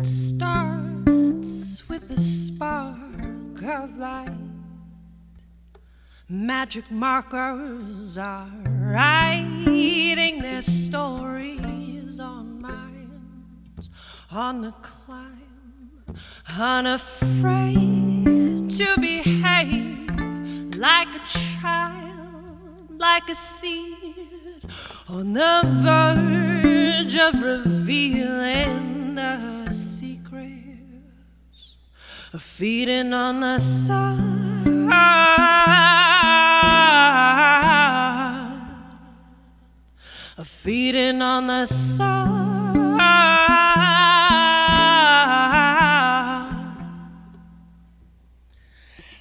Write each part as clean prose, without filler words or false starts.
starts with the spark of light. Magic markers are writing their stories on minds on the climb, unafraid to behave like a child, like a seed on the verge of revealing the secrets of feeding on the sun, of feeding on the sun.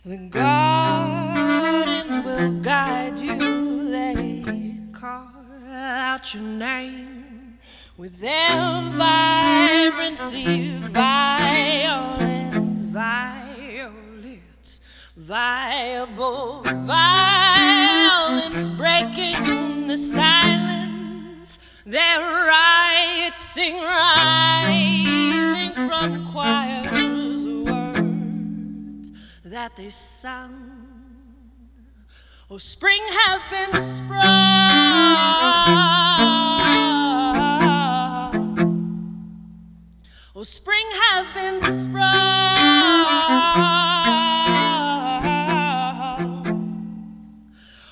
The gardens will guide you, they call out your name with their vibrancy, violin, violets, viable violins breaking the silence, their rioting rising from choirs of words that they sung. Oh, spring has been sprung. Oh, spring has been sprung.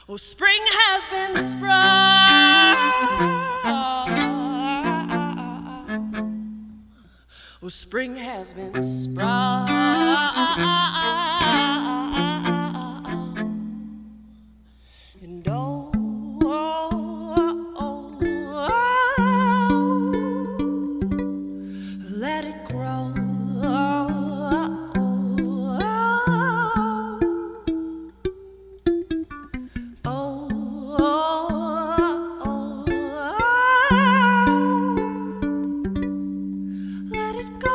Oh, spring has been sprung. Oh, spring has been sprung. And oh, let it grow. Let it go.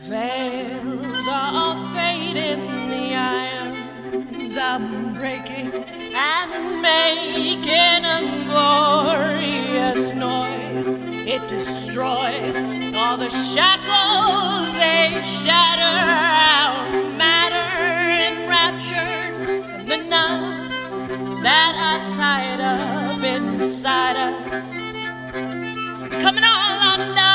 Veils are fading, the irons are breaking and making a glorious noise. It destroys all the shackles, they shatter our matter enraptured in the knots that are tied up inside us, coming all undone.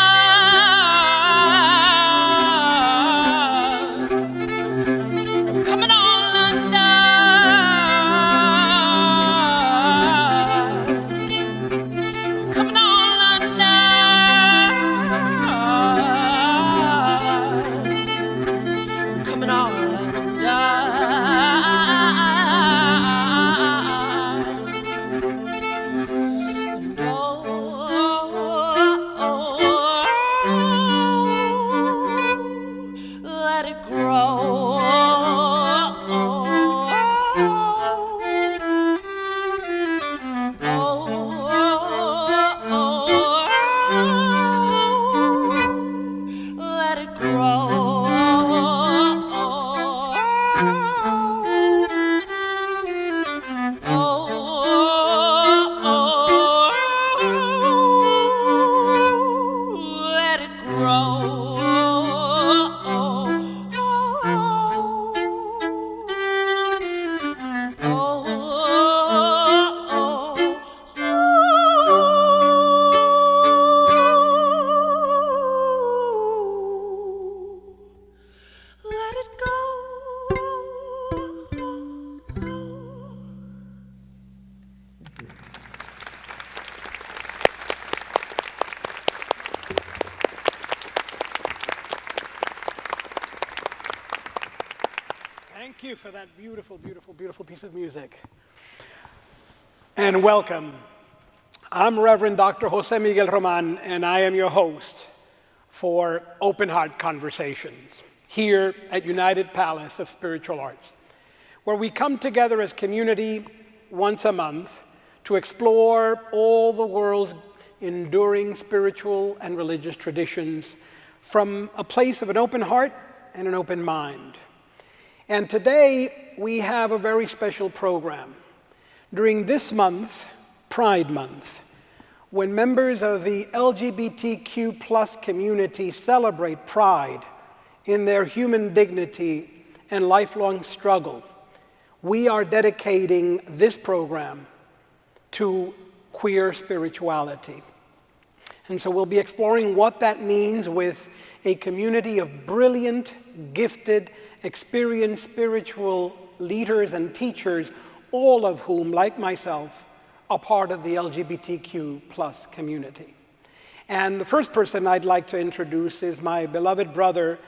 Thank you for that beautiful, beautiful, beautiful piece of music. and welcome. I'm Reverend Dr. José Roman, and I am your host for Open Heart Conversations here at United Palace of Spiritual Arts, where we come together as community once a month to explore all the world's enduring spiritual and religious traditions from a place of an open heart and an open mind. And today we have a very special program. During this month, Pride Month, when members of the LGBTQ plus community celebrate pride in their human dignity and lifelong struggle, we are dedicating this program to queer spirituality. And so we'll be exploring what that means with a community of brilliant, gifted, experienced spiritual leaders and teachers, all of whom, like myself, are part of the LGBTQ plus community. And the first person I'd like to introduce is my beloved brother,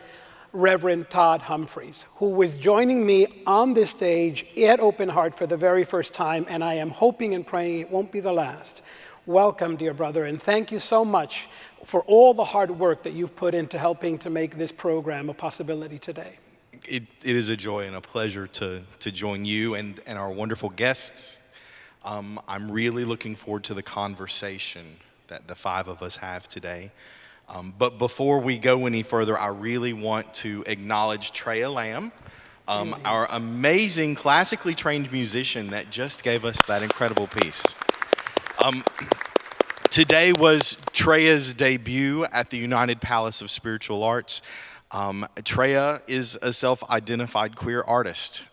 Reverend Todd Humphrey, who is joining me on this stage at Open Heart for the very first time, and I am hoping and praying it won't be the last. Welcome, dear brother, and thank you so much for all the hard work that you've put into helping to make this program a possibility today. It is a joy and a pleasure to join you and our wonderful guests. I'm really looking forward to the conversation that the five of us have today. But before we go any further, I really want to acknowledge Treya Lamb, our amazing classically trained musician that just gave us that incredible piece. Today was Treya's debut at the United Palace of Spiritual Arts. Treya is a self-identified queer artist,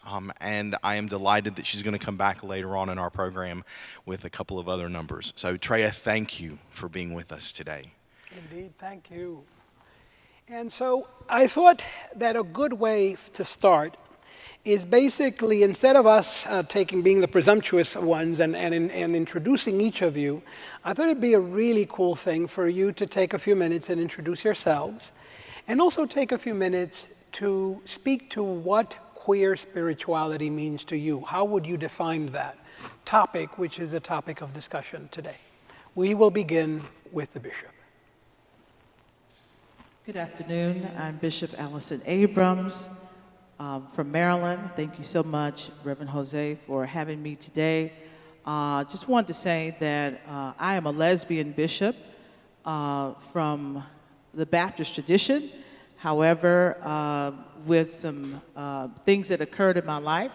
and I am delighted that she's going to come back later on in our program with a couple of other numbers. So Treya, thank you for being with us today. Indeed, thank you. And so I thought that a good way to start is basically, instead of us being the presumptuous ones and introducing each of you, I thought it'd be a really cool thing for you to take a few minutes and introduce yourselves, and also take a few minutes to speak to what queer spirituality means to you. How would you define that topic, which is a topic of discussion today? We will begin with the bishop. Good afternoon. I'm Bishop Allyson Abrams from Maryland. Thank you so much, Reverend Jose, for having me today. Just wanted to say that I am a lesbian bishop from the Baptist tradition. However, with some things that occurred in my life,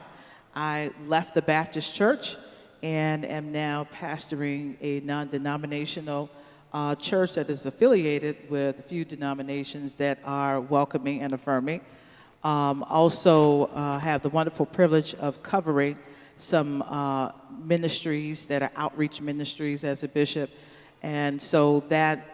I left the Baptist church and am now pastoring a non-denominational church that is affiliated with a few denominations that are welcoming and affirming. Also have the wonderful privilege of covering some ministries that are outreach ministries as a bishop. And so that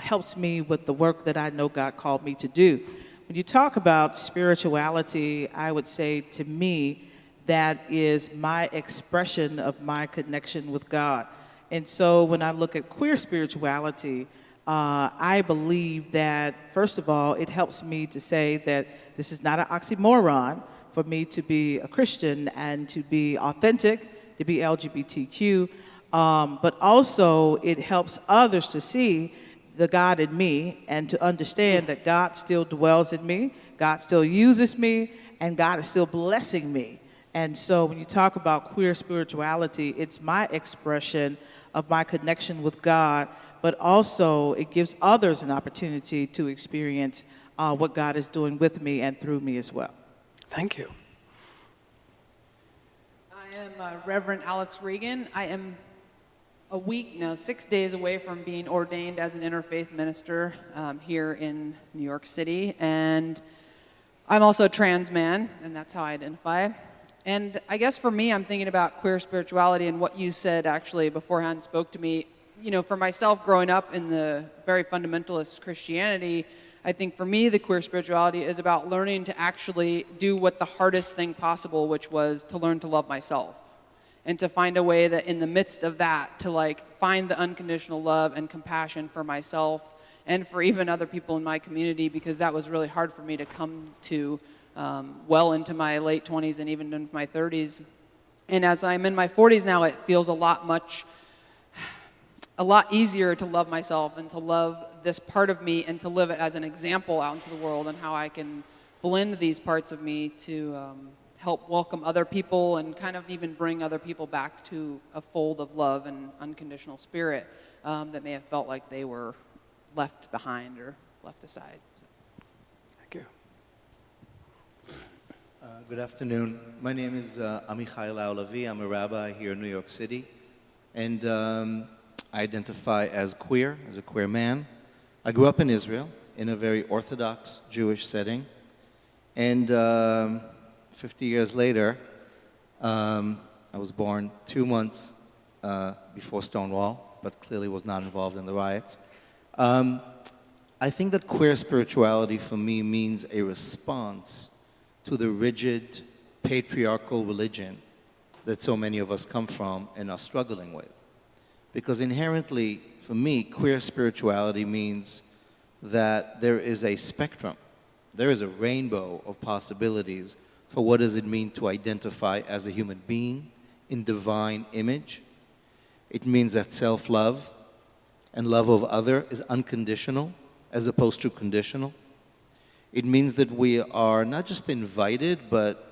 helps me with the work that I know God called me to do. When you talk about spirituality, I would say to me, that is my expression of my connection with God. And so when I look at queer spirituality, I believe that, first of all, it helps me to say that this is not an oxymoron for me to be a Christian and to be authentic, to be LGBTQ, but also it helps others to see the God in me and to understand that God still dwells in me, God still uses me, and God is still blessing me. And so when you talk about queer spirituality, it's my expression of my connection with God, but also it gives others an opportunity to experience what God is doing with me and through me as well. Thank you. I am Reverend Alex Regan. I am 6 days away from being ordained as an interfaith minister here in New York City. And I'm also a trans man, and that's how I identify. And I guess for me, I'm thinking about queer spirituality and what you said actually beforehand spoke to me. You know, for myself growing up in the very fundamentalist Christianity, I think for me, the queer spirituality is about learning to actually do what the hardest thing possible, which was to learn to love myself. And to find a way that in the midst of that, to find the unconditional love and compassion for myself and for even other people in my community, because that was really hard for me to come to well into my late 20s and even into my 30s. And as I'm in my 40s now, it feels a lot easier to love myself and to love this part of me and to live it as an example out into the world, and how I can blend these parts of me to help welcome other people and kind of even bring other people back to a fold of love and unconditional spirit that may have felt like they were left behind or left aside. Thank you. Good afternoon. My name is Amichai Lau-Lavie. I'm a rabbi here in New York City, and I identify as queer, as a queer man. I grew up in Israel in a very Orthodox Jewish setting, and 50 years later, I was born 2 months before Stonewall, but clearly was not involved in the riots. I think that queer spirituality for me means a response to the rigid, patriarchal religion that so many of us come from and are struggling with. Because inherently, for me, queer spirituality means that there is a spectrum, there is a rainbow of possibilities for what does it mean to identify as a human being in divine image. It means that self-love and love of other is unconditional as opposed to conditional. It means that we are not just invited, but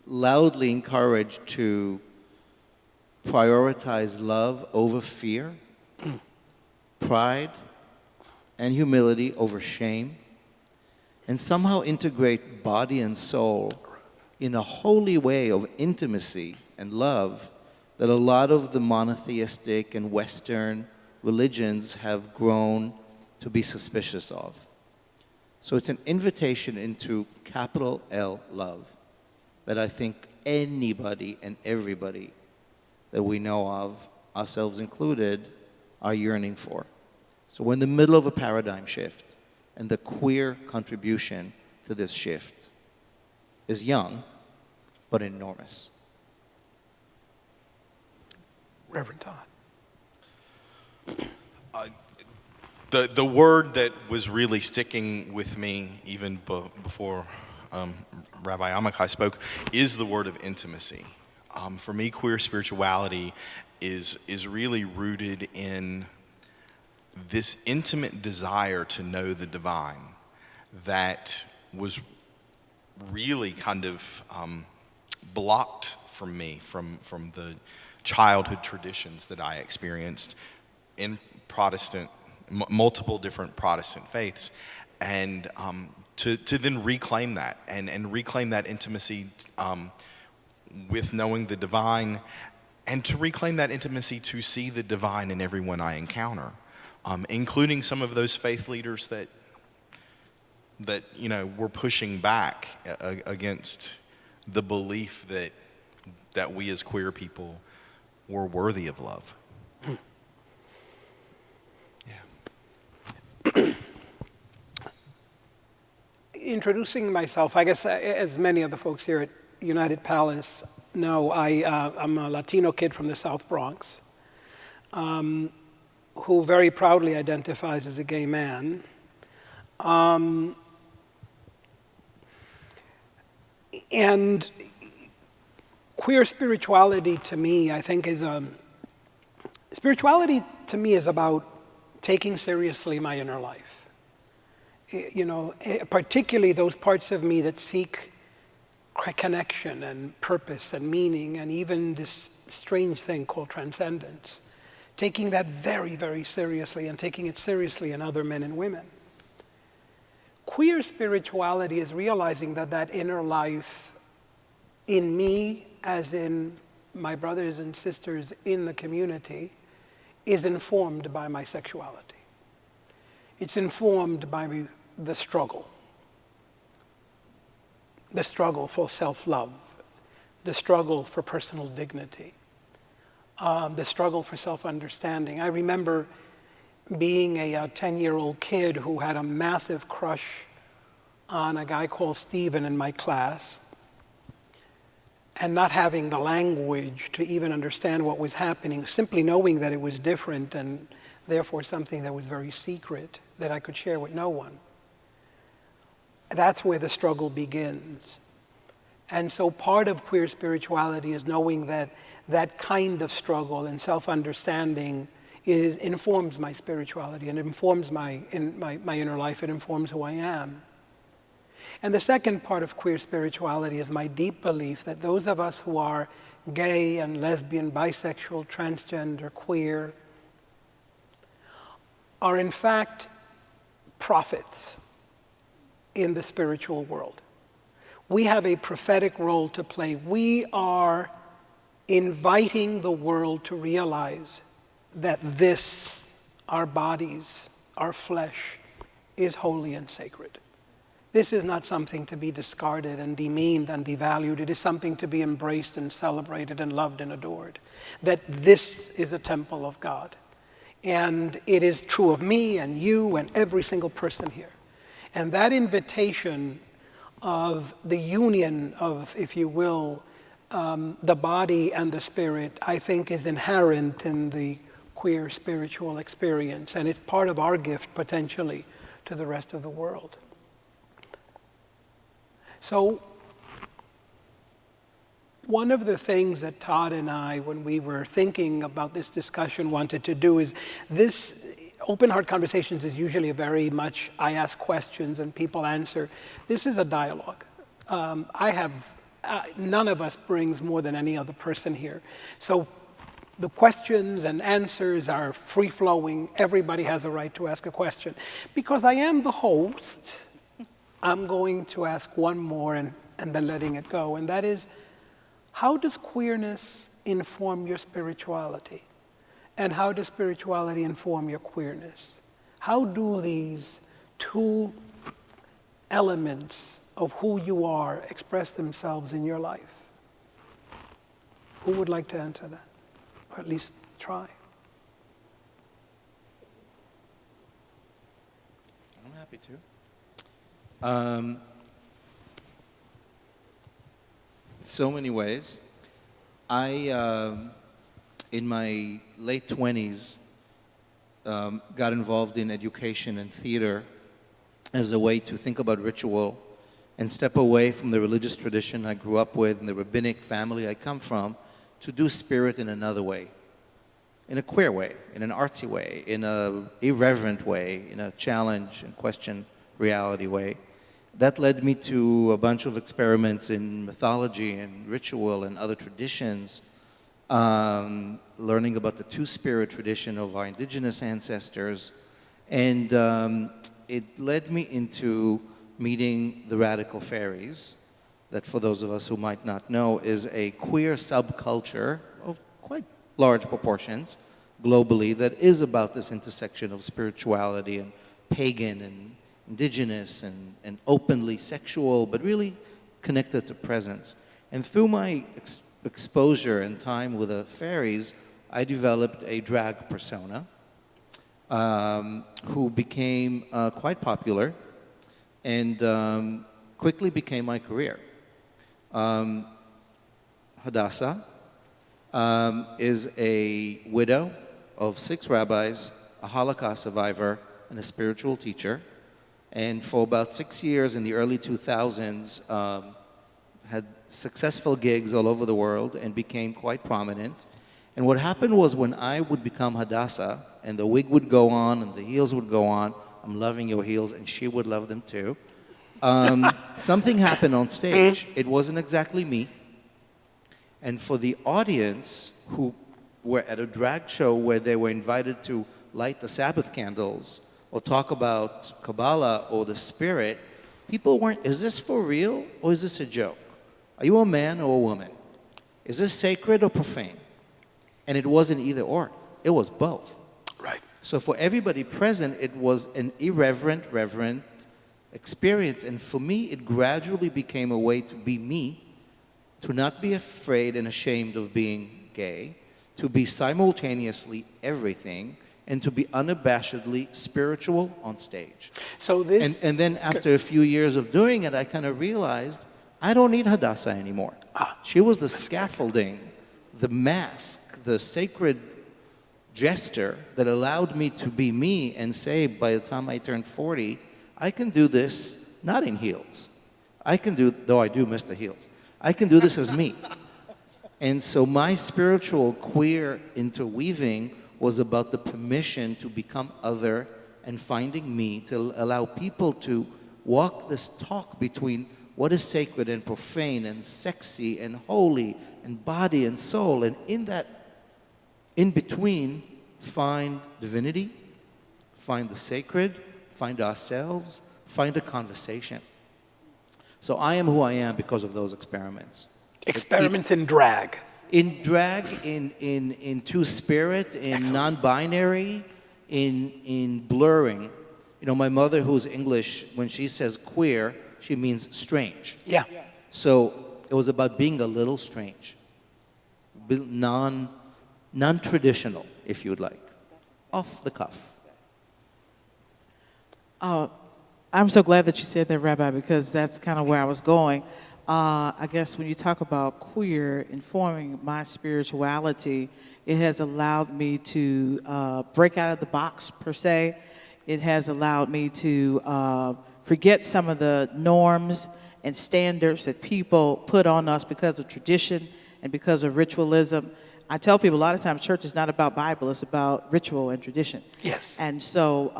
loudly encouraged to prioritize love over fear, pride and humility over shame, and somehow integrate body and soul in a holy way of intimacy and love that a lot of the monotheistic and Western religions have grown to be suspicious of. So it's an invitation into capital L love that I think anybody and everybody that we know of, ourselves included, are yearning for. So we're in the middle of a paradigm shift, and the queer contribution to this shift is young, but enormous. Reverend Todd. The word that was really sticking with me even before Rabbi Amichai spoke is the word of intimacy. For me, queer spirituality is really rooted in this intimate desire to know the divine that was really kind of blocked from me from the childhood traditions that I experienced in multiple different Protestant faiths, and to then reclaim that and reclaim that intimacy with knowing the divine, and to reclaim that intimacy to see the divine in everyone I encounter, including some of those faith leaders that were pushing back against the belief that we as queer people were worthy of love. Yeah. Introducing myself, I guess as many of the folks here at United Palace know, I'm a Latino kid from the South Bronx who very proudly identifies as a gay man. And queer spirituality to me, I think, spirituality to me is about taking seriously my inner life. Particularly those parts of me that seek connection and purpose and meaning, and even this strange thing called transcendence. Taking that very, very seriously, and taking it seriously in other men and women. Queer spirituality is realizing that inner life in me, as in my brothers and sisters in the community, is informed by my sexuality. It's informed by the struggle for self-love, the struggle for personal dignity, the struggle for self-understanding. I remember being a 10-year-old kid who had a massive crush on a guy called Stephen in my class, and not having the language to even understand what was happening, simply knowing that it was different and therefore something that was very secret that I could share with no one. That's where the struggle begins. And so part of queer spirituality is knowing that that kind of struggle and self-understanding informs my spirituality and informs my inner life. It informs who I am. And the second part of queer spirituality is my deep belief that those of us who are gay and lesbian, bisexual, transgender, queer, are in fact prophets in the spiritual world. We have a prophetic role to play. We are inviting the world to realize that this, our bodies, our flesh, is holy and sacred. This is not something to be discarded and demeaned and devalued. It is something to be embraced and celebrated and loved and adored. That this is a temple of God. And it is true of me and you and every single person here. And that invitation of the union of, if you will, the body and the spirit, I think is inherent in the queer spiritual experience. And it's part of our gift, potentially, to the rest of the world. So, one of the things that Todd and I, when we were thinking about this discussion, wanted to do is this open heart conversations is usually a very much I ask questions and people answer. This is a dialogue. None of us brings more than any other person here. So the questions and answers are free-flowing. Everybody has a right to ask a question. Because I am the host, I'm going to ask one more and then letting it go. And that is, how does queerness inform your spirituality? And how does spirituality inform your queerness? How do these two elements of who you are express themselves in your life? Who would like to answer that? Or at least try. I'm happy to. So many ways. In my late 20s, got involved in education and theater as a way to think about ritual and step away from the religious tradition I grew up with and the rabbinic family I come from to do spirit in another way, in a queer way, in an artsy way, in an irreverent way, in a challenge and question reality way. That led me to a bunch of experiments in mythology and ritual and other traditions, learning about the two-spirit tradition of our indigenous ancestors, and it led me into meeting the Radical Fairies, that for those of us who might not know, is a queer subculture of quite large proportions globally that is about this intersection of spirituality and pagan and indigenous and openly sexual, but really connected to presence. And through my exposure and time with the fairies, I developed a drag persona who became quite popular and quickly became my career. Hadassah is a widow of 6 rabbis, a Holocaust survivor, and a spiritual teacher. And for about 6 years in the early 2000s, had successful gigs all over the world and became quite prominent. And what happened was when I would become Hadassah, and the wig would go on and the heels would go on, I'm loving your heels, and she would love them too. Something happened on stage. It wasn't exactly me. And for the audience who were at a drag show where they were invited to light the Sabbath candles or talk about Kabbalah or the Spirit, people weren't, is this for real or is this a joke? Are you a man or a woman? Is this sacred or profane? And it wasn't either or. It was both. Right. So for everybody present, it was an irreverent, reverent experience. And for me, it gradually became a way to be me, to not be afraid and ashamed of being gay, to be simultaneously everything, and to be unabashedly spiritual on stage. So this... And then after a few years of doing it, I kind of realized I don't need Hadassah anymore. She was the scaffolding, the mask, the sacred gesture that allowed me to be me and say, by the time I turned 40, I can do this not in heels. I can do, though I do miss the heels. I can do this as me. And so my spiritual queer interweaving was about the permission to become other and finding me, to allow people to walk this talk between what is sacred and profane and sexy and holy and body and soul, and in that in between find divinity, find the sacred, find ourselves, find a conversation. So I am who I am because of those experiments. Experiments in drag. In drag, in two-spirit, in Excellent. non-binary, in blurring. You know, my mother, who's English, when she says queer, she means strange. Yeah. So it was about being a little strange, non-traditional, if you would like, off the cuff. I'm so glad that you said that, Rabbi, because that's kind of where I was going. I guess when you talk about queer informing my spirituality, it has allowed me to break out of the box, per se. It has allowed me to forget some of the norms and standards that people put on us because of tradition and because of ritualism. I tell people a lot of times church is not about Bible, it's about ritual and tradition. Yes. And so,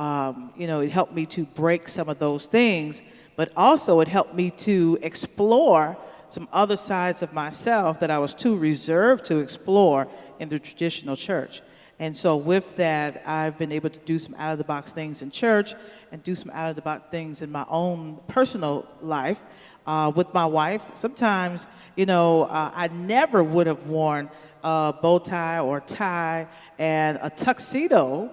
it helped me to break some of those things, but also it helped me to explore some other sides of myself that I was too reserved to explore in the traditional church. And so with that, I've been able to do some out-of-the-box things in church and do some out-of-the-box things in my own personal life with my wife. Sometimes, I never would have worn a bow tie or tie and a tuxedo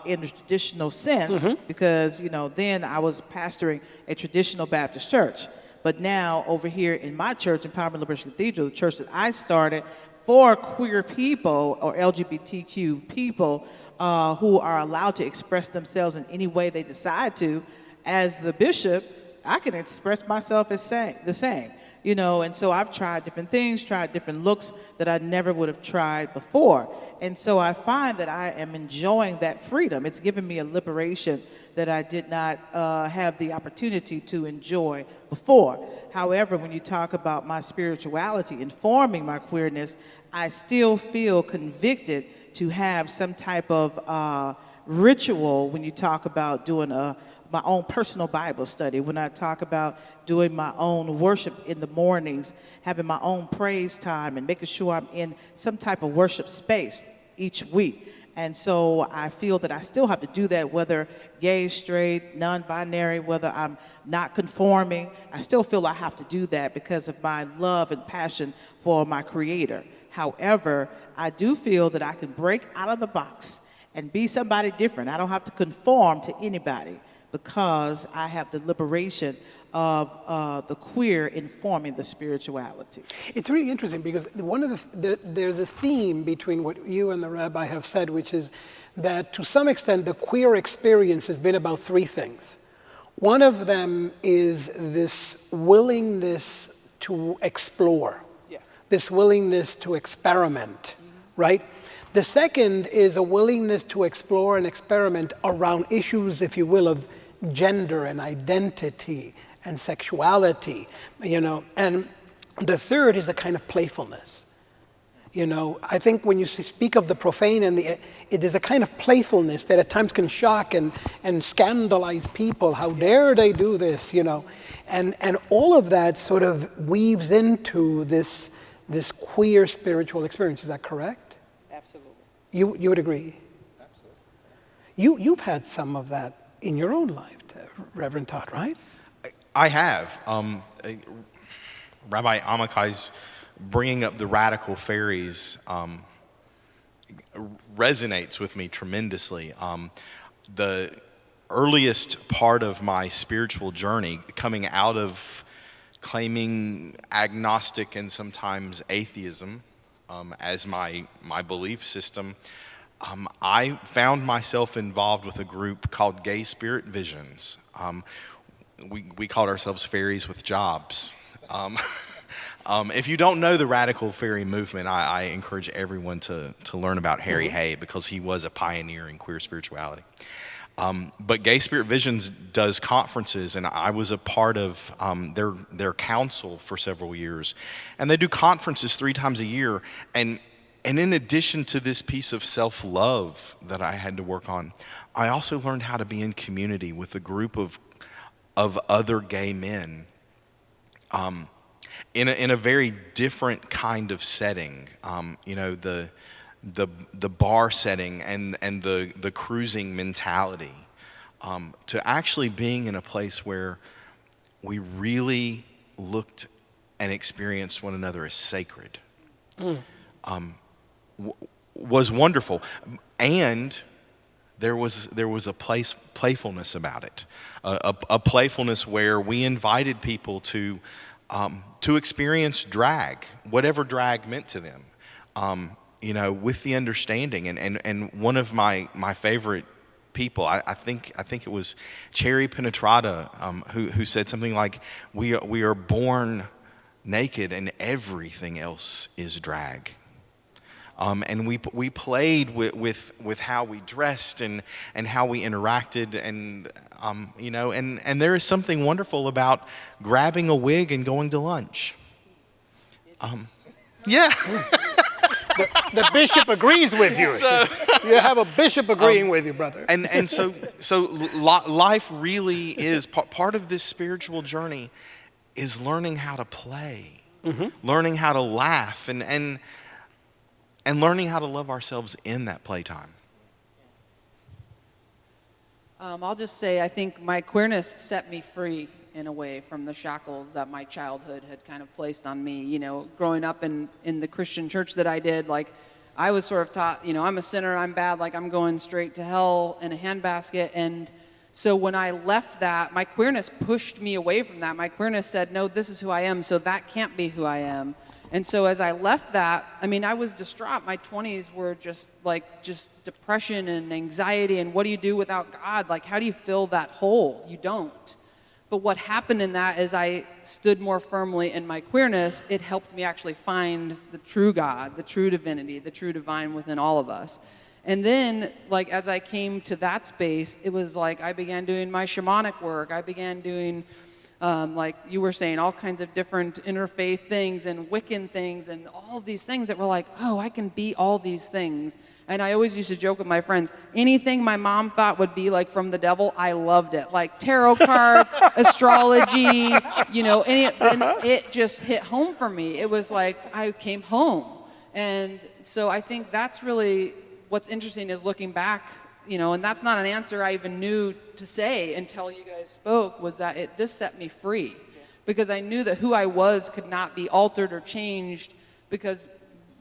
in the traditional sense because, then I was pastoring a traditional Baptist church. But now over here in my church, Empowerment Liberation Cathedral, the church that I started for queer people or LGBTQ people who are allowed to express themselves in any way they decide to, as the bishop, I can express myself as the same. And so I've tried different things, tried different looks that I never would have tried before. And so I find that I am enjoying that freedom. It's given me a liberation that I did not have the opportunity to enjoy before. However, when you talk about my spirituality informing my queerness, I still feel convicted to have some type of ritual when you talk about doing my own personal Bible study, when I talk about doing my own worship in the mornings, having my own praise time, and making sure I'm in some type of worship space each week. And so I feel that I still have to do that, whether gay, straight, non-binary, whether I'm not conforming. I still feel I have to do that because of my love and passion for my Creator. However, I do feel that I can break out of the box and be somebody different. I don't have to conform to anybody, because I have the liberation of the queer informing the spirituality. It's really interesting because there's a theme between what you and the rabbi have said, which is that to some extent the queer experience has been about three things. One of them is this willingness to explore, this willingness to experiment, right? The second is a willingness to explore and experiment around issues, if you will, of gender and identity and sexuality, and the third is a kind of playfulness. I think when you speak of the profane and it is a kind of playfulness that at times can shock and scandalize people. How dare they do this, and all of that sort of weaves into this queer spiritual experience. Is that correct? Absolutely. You would agree? Absolutely. You've had some of that in your own life, Reverend Todd, right? I have. Rabbi Amichai's bringing up the radical fairies resonates with me tremendously. The earliest part of my spiritual journey, coming out of claiming agnostic and sometimes atheism as my belief system, I found myself involved with a group called Gay Spirit Visions. We called ourselves fairies with jobs. If you don't know the radical fairy movement, I encourage everyone to learn about Harry Hay, because he was a pioneer in queer spirituality. But Gay Spirit Visions does conferences, and I was a part of their council for several years. And they do conferences 3 times a year. And in addition to this piece of self-love that I had to work on, I also learned how to be in community with a group of other gay men in a very different kind of setting. The bar setting and the cruising mentality, to actually being in a place where we really looked and experienced one another as sacred, was wonderful. And there was a playfulness about it, a playfulness where we invited people to experience drag, whatever drag meant to them. With the understanding, and one of my favorite people, I think it was Cherry Penetrata, who said something like, we are born naked and everything else is drag. And we played with how we dressed and how we interacted, and there is something wonderful about grabbing a wig and going to lunch. Yeah. The bishop agrees with you. You have a bishop agreeing with you, brother. And so life really is part of this spiritual journey is learning how to play, learning how to laugh, and learning how to love ourselves in that playtime. I'll just say I think my queerness set me free in a way from the shackles that my childhood had kind of placed on me. Growing up in the Christian church that I did, like, I was sort of taught, I'm a sinner, I'm bad, like I'm going straight to hell in a handbasket. And so when I left that, my queerness pushed me away from that. My queerness said, no, this is who I am, so that can't be who I am. And so as I left that, I was distraught. My 20s were just depression and anxiety, and what do you do without God? Like, how do you fill that hole? You don't. But what happened in that is I stood more firmly in my queerness. It helped me actually find the true God, the true divinity, the true divine within all of us. And then, like, as I came to that space, it was like I began doing my shamanic work. I began doing, like you were saying, all kinds of different interfaith things and Wiccan things and all of these things that were like, oh, I can be all these things. And I always used to joke with my friends, anything my mom thought would be like from the devil, I loved it. Like tarot cards, astrology, and it just hit home for me. It was like I came home. And so I think that's really what's interesting is looking back, and that's not an answer I even knew to say until you guys spoke, was that this set me free. Because I knew that who I was could not be altered or changed, because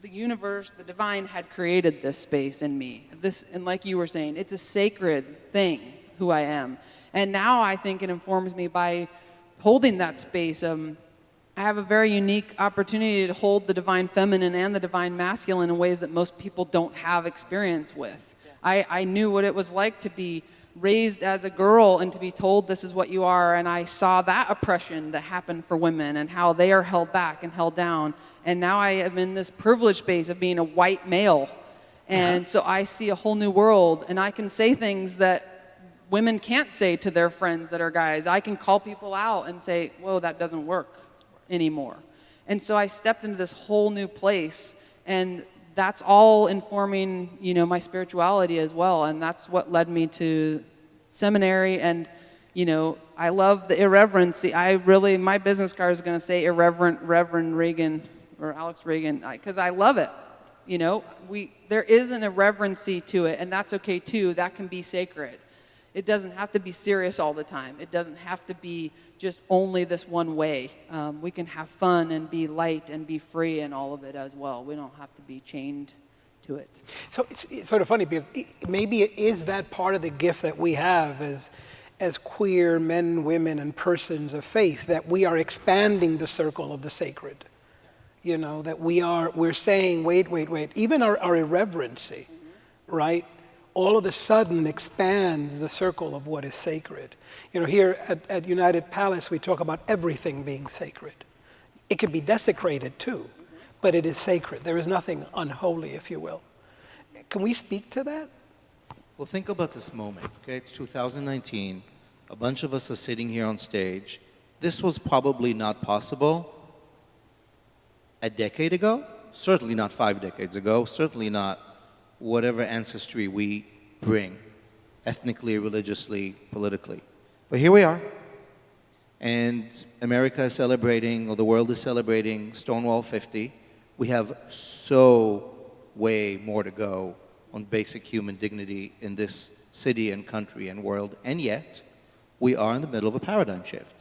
the universe, the divine, had created this space in me. And like you were saying, it's a sacred thing, who I am. And now I think it informs me by holding that space. I have a very unique opportunity to hold the divine feminine and the divine masculine in ways that most people don't have experience with. I knew what it was like to be raised as a girl and to be told this is what you are, and I saw that oppression that happened for women and how they are held back and held down. And now I am in this privileged space of being a white male. And so I see a whole new world, and I can say things that women can't say to their friends that are guys. I can call people out and say, whoa, that doesn't work anymore. And so I stepped into this whole new place, and that's all informing, my spirituality as well. And that's what led me to seminary. And, I love the irreverency. My business card is going to say irreverent Reverend Regan or Alex Regan, because I love it. There is an irreverency to it, and that's okay too. That can be sacred. It doesn't have to be serious all the time. It doesn't have to be just only this one way. We can have fun and be light and be free in all of it as well. We don't have to be chained to it. So it's sort of funny, because maybe it is that part of the gift that we have as queer men, women, and persons of faith, that we are expanding the circle of the sacred. That we're saying, wait, even our irreverency, right? All of a sudden expands the circle of what is sacred. Here at United Palace, we talk about everything being sacred. It can be desecrated too, but it is sacred. There is nothing unholy, if you will. Can we speak to that? Well, think about this moment, okay? It's 2019. A bunch of us are sitting here on stage. This was probably not possible a decade ago, certainly not 5 decades ago, certainly not whatever ancestry we bring, ethnically, religiously, politically. But here we are, and America is celebrating, or the world is celebrating Stonewall 50. We have so way more to go on basic human dignity in this city and country and world, and yet we are in the middle of a paradigm shift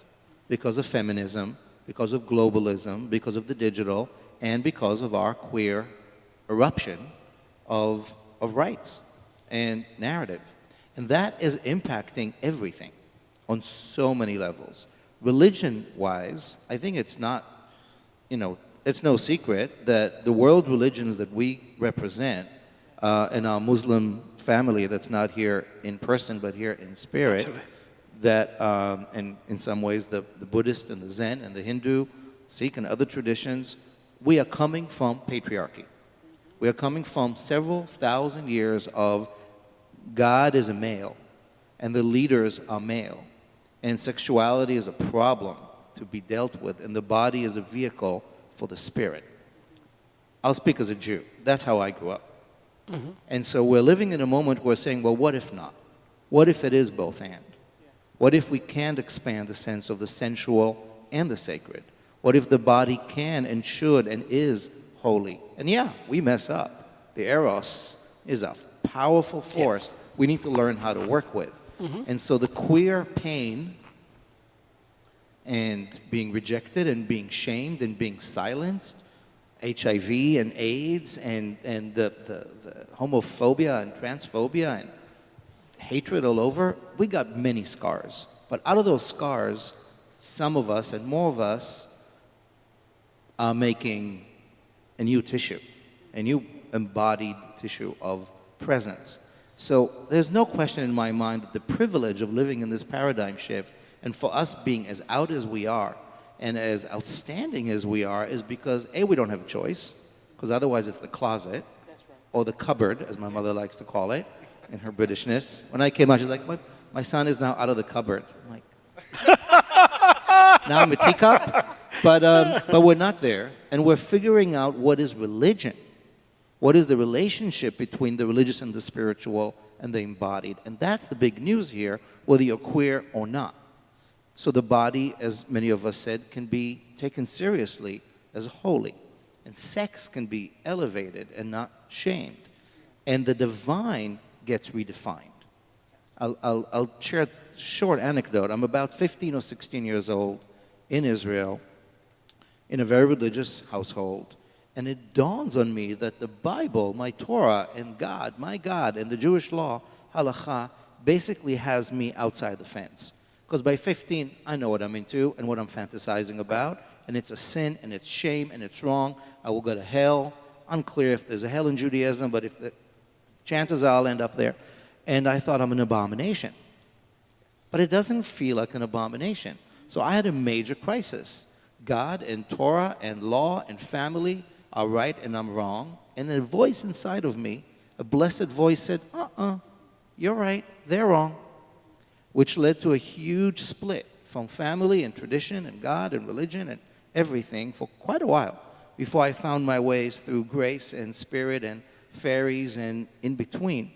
because of feminism, because of globalism, because of the digital, and because of our queer eruption of rights and narrative. And that is impacting everything on so many levels. Religion-wise, I think it's not, it's no secret that the world religions that we represent in our Muslim family that's not here in person but here in spirit, Absolutely. that, and in some ways the Buddhist and the Zen and the Hindu, Sikh and other traditions, we are coming from patriarchy. We are coming from several thousand years of God is a male and the leaders are male, and sexuality is a problem to be dealt with, and the body is a vehicle for the spirit. I'll speak as a Jew. That's how I grew up. Mm-hmm. And so we're living in a moment where we're saying, well, what if not? What if it is both and? What if we can't expand the sense of the sensual and the sacred? What if the body can and should and is holy? And yeah, we mess up. The eros is a powerful force we need to learn how to work with. Mm-hmm. And so the queer pain and being rejected and being shamed and being silenced, HIV and AIDS and the homophobia and transphobia and hatred all over, we got many scars. But out of those scars, some of us and more of us are making a new tissue, a new embodied tissue of presence. So there's no question in my mind that the privilege of living in this paradigm shift, and for us being as out as we are and as outstanding as we are, is because A, we don't have a choice, because otherwise it's the closet, or the cupboard, as my mother likes to call it, in her Britishness. When I came out, she's like, my son is now out of the cupboard. I'm like, now I'm a teacup? But we're not there, and we're figuring out what is religion. What is the relationship between the religious and the spiritual and the embodied? And that's the big news here, whether you're queer or not. So the body, as many of us said, can be taken seriously as holy. And sex can be elevated and not shamed. And the divine gets redefined. I'll share a short anecdote. I'm about 15 or 16 years old in Israel, in a very religious household. And it dawns on me that the Bible, my Torah, and God, my God, and the Jewish law, halakha, basically has me outside the fence. Because by 15, I know what I'm into and what I'm fantasizing about, and it's a sin, and it's shame, and it's wrong. I will go to hell. Unclear if there's a hell in Judaism, but chances are I'll end up there. And I thought I'm an abomination. But it doesn't feel like an abomination. So I had a major crisis. God and Torah and law and family are right and I'm wrong. And a voice inside of me, a blessed voice said, you're right, they're wrong. Which led to a huge split from family and tradition and God and religion and everything for quite a while before I found my ways through grace and spirit and fairies and in between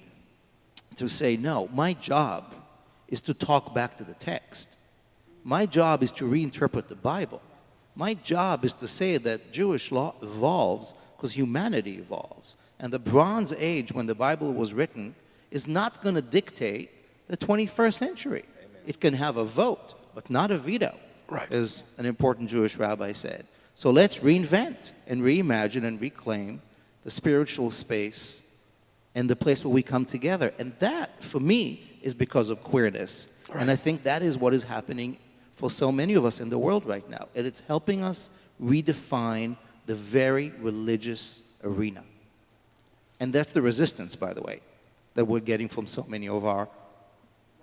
to say, no, my job is to talk back to the text. My job is to reinterpret the Bible. My job is to say that Jewish law evolves because humanity evolves. And the Bronze Age, when the Bible was written, is not going to dictate the 21st century. Amen. It can have a vote, but not a veto, right, as an important Jewish rabbi said. So let's reinvent and reimagine and reclaim the spiritual space and the place where we come together. And that, for me, is because of queerness. Right. And I think that is what is happening for so many of us in the world right now. And it's helping us redefine the very religious arena. And that's the resistance, by the way, that we're getting from so many of our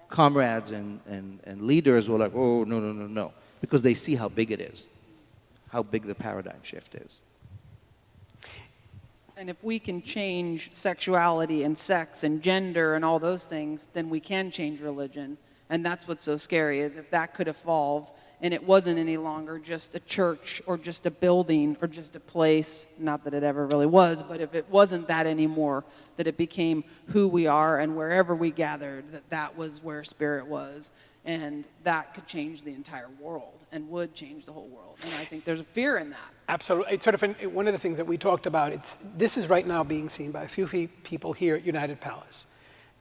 comrades and leaders who are like, oh, no, because they see how big it is, how big the paradigm shift is. And if we can change sexuality and sex and gender and all those things, then we can change religion. And that's what's so scary, is if that could evolve and it wasn't any longer just a church or just a building or just a place, not that it ever really was, but if it wasn't that anymore, that it became who we are, and wherever we gathered, that was where Spirit was. And that could change the entire world and would change the whole world. And I think there's a fear in that. Absolutely. It's sort of one of the things that we talked about. This is right now being seen by a few people here at United Palace.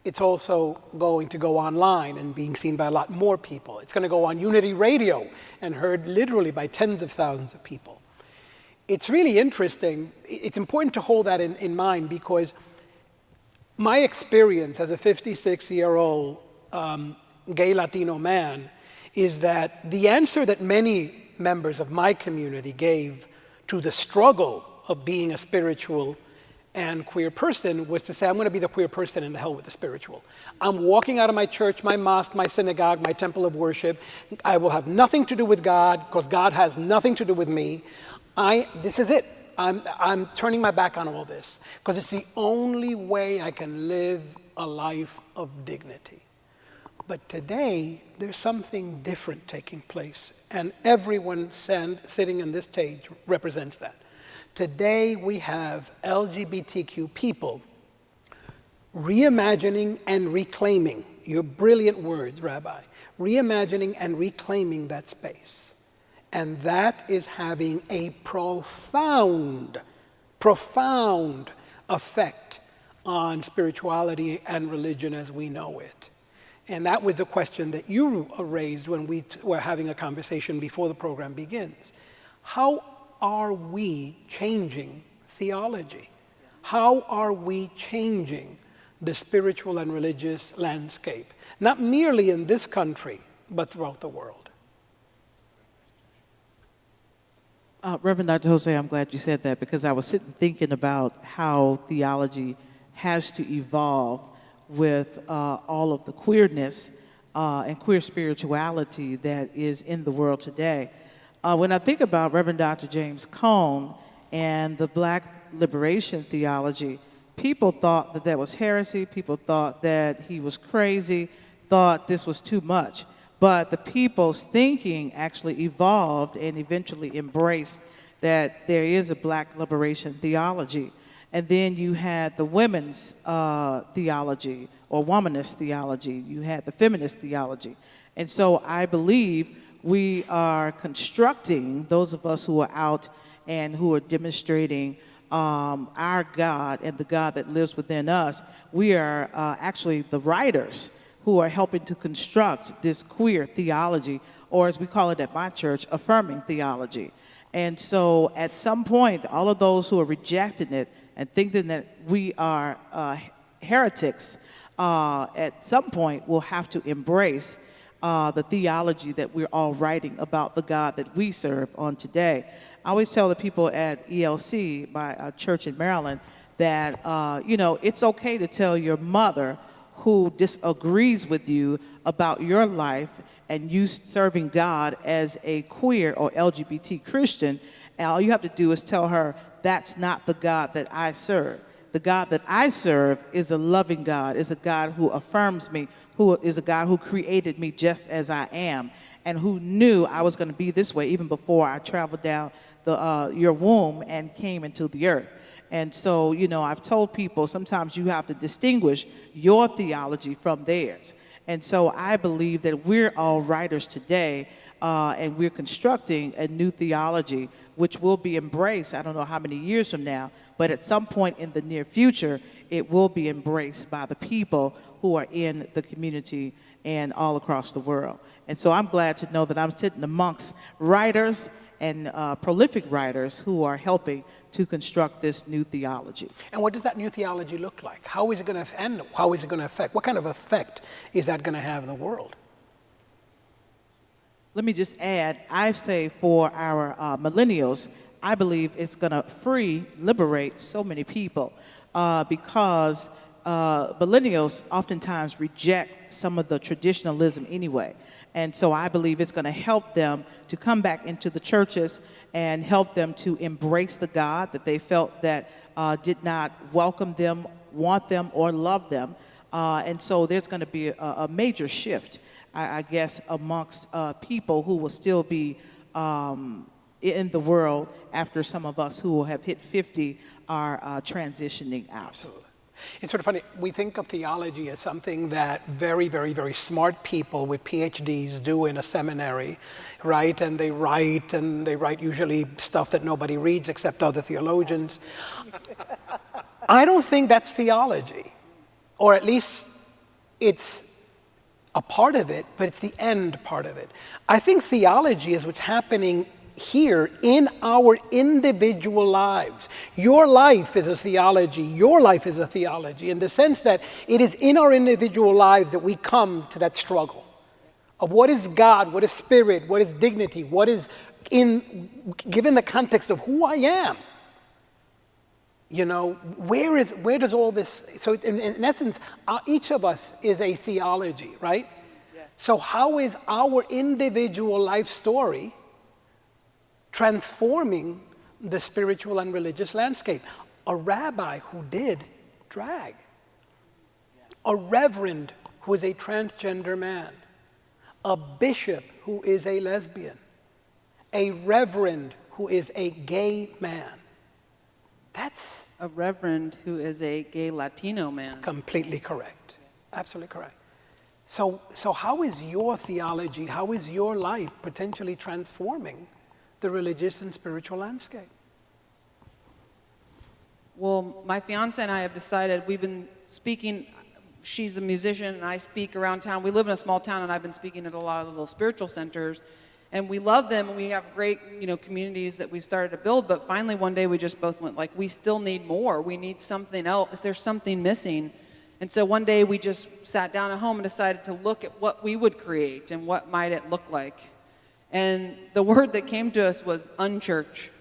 It's also going to go online and being seen by a lot more people. It's going to go on Unity Radio and heard literally by tens of thousands of people. It's really interesting. It's important to hold that in mind, because my experience as a 56-year-old gay Latino man is that the answer that many members of my community gave to the struggle of being a spiritual and queer person was to say, I'm going to be the queer person and the hell with the spiritual. I'm walking out of my church, my mosque, my synagogue, my temple of worship. I will have nothing to do with God because God has nothing to do with me. This is it. I'm turning my back on all this because it's the only way I can live a life of dignity. But today, there's something different taking place, and everyone sitting on this stage represents that. Today, we have LGBTQ people reimagining and reclaiming, your brilliant words, Rabbi, reimagining and reclaiming that space. And that is having a profound, profound effect on spirituality and religion as we know it. And that was the question that you raised when we were having a conversation before the program begins. How are we changing theology? How are we changing the spiritual and religious landscape? Not merely in this country, but throughout the world. Reverend Dr. Jose, I'm glad you said that, because I was sitting thinking about how theology has to evolve with all of the queerness and queer spirituality that is in the world today. When I think about Reverend Dr. James Cone and the Black liberation theology, people thought that was heresy, people thought that he was crazy, thought this was too much. But the people's thinking actually evolved and eventually embraced that there is a Black liberation theology. And then you had the women's theology, or womanist theology. You had the feminist theology. And so I believe we are constructing, those of us who are out and who are demonstrating our God and the God that lives within us, we are actually the writers who are helping to construct this queer theology, or as we call it at my church, affirming theology. And so at some point, all of those who are rejecting it and thinking that we are heretics, at some point will have to embrace the theology that we're all writing about the God that we serve on today. I always tell the people at ELC, my church in Maryland, that it's okay to tell your mother who disagrees with you about your life and you serving God as a queer or LGBT Christian, and all you have to do is tell her, that's not the God that I serve. The God that I serve is a loving God, is a God who affirms me, who is a God who created me just as I am, and who knew I was going to be this way even before I traveled down your womb and came into the earth. And so, I've told people sometimes you have to distinguish your theology from theirs. And so I believe that we're all writers today, and we're constructing a new theology which will be embraced, I don't know how many years from now, but at some point in the near future, it will be embraced by the people who are in the community and all across the world. And so I'm glad to know that I'm sitting amongst writers and prolific writers who are helping to construct this new theology. And what does that new theology look like? How is it going to end? How is it going to affect? What kind of effect is that going to have in the world? Let me just add, I say for our millennials, I believe it's going to liberate so many people because millennials oftentimes reject some of the traditionalism anyway. And so I believe it's going to help them to come back into the churches and help them to embrace the God that they felt that did not welcome them, want them, or love them. And so there's going to be a major shift, I guess, amongst people who will still be in the world after some of us who have hit 50 are transitioning out. Absolutely. It's sort of funny, we think of theology as something that very, very, very smart people with PhDs do in a seminary, right? And they write usually stuff that nobody reads except other theologians. I don't think that's theology, or at least it's a part of it, but it's the end part of it. I think theology is what's happening here in our individual lives. Your life is a theology. Your life is a theology in the sense that it is in our individual lives that we come to that struggle of what is God, what is spirit, what is dignity, what is given the context of who I am. You know, where does all this, so in essence, each of us is a theology, right? Yes. So how is our individual life story transforming the spiritual and religious landscape? A rabbi who did drag, a reverend who is a transgender man, a bishop who is a lesbian, a reverend who is a gay man. That's A reverend who is a gay Latino man. completely correct. Absolutely correct. So how is your theology, how is your life potentially transforming the religious and spiritual landscape? Well, my fiance and I have decided, we've been speaking, she's a musician and I speak around town. We live in a small town and I've been speaking at a lot of the little spiritual centers. And we love them and we have great, communities that we've started to build. But finally one day we just both went like, we still need more. We need something else. There's something missing. And so one day we just sat down at home and decided to look at what we would create and what might it look like. And the word that came to us was unchurched.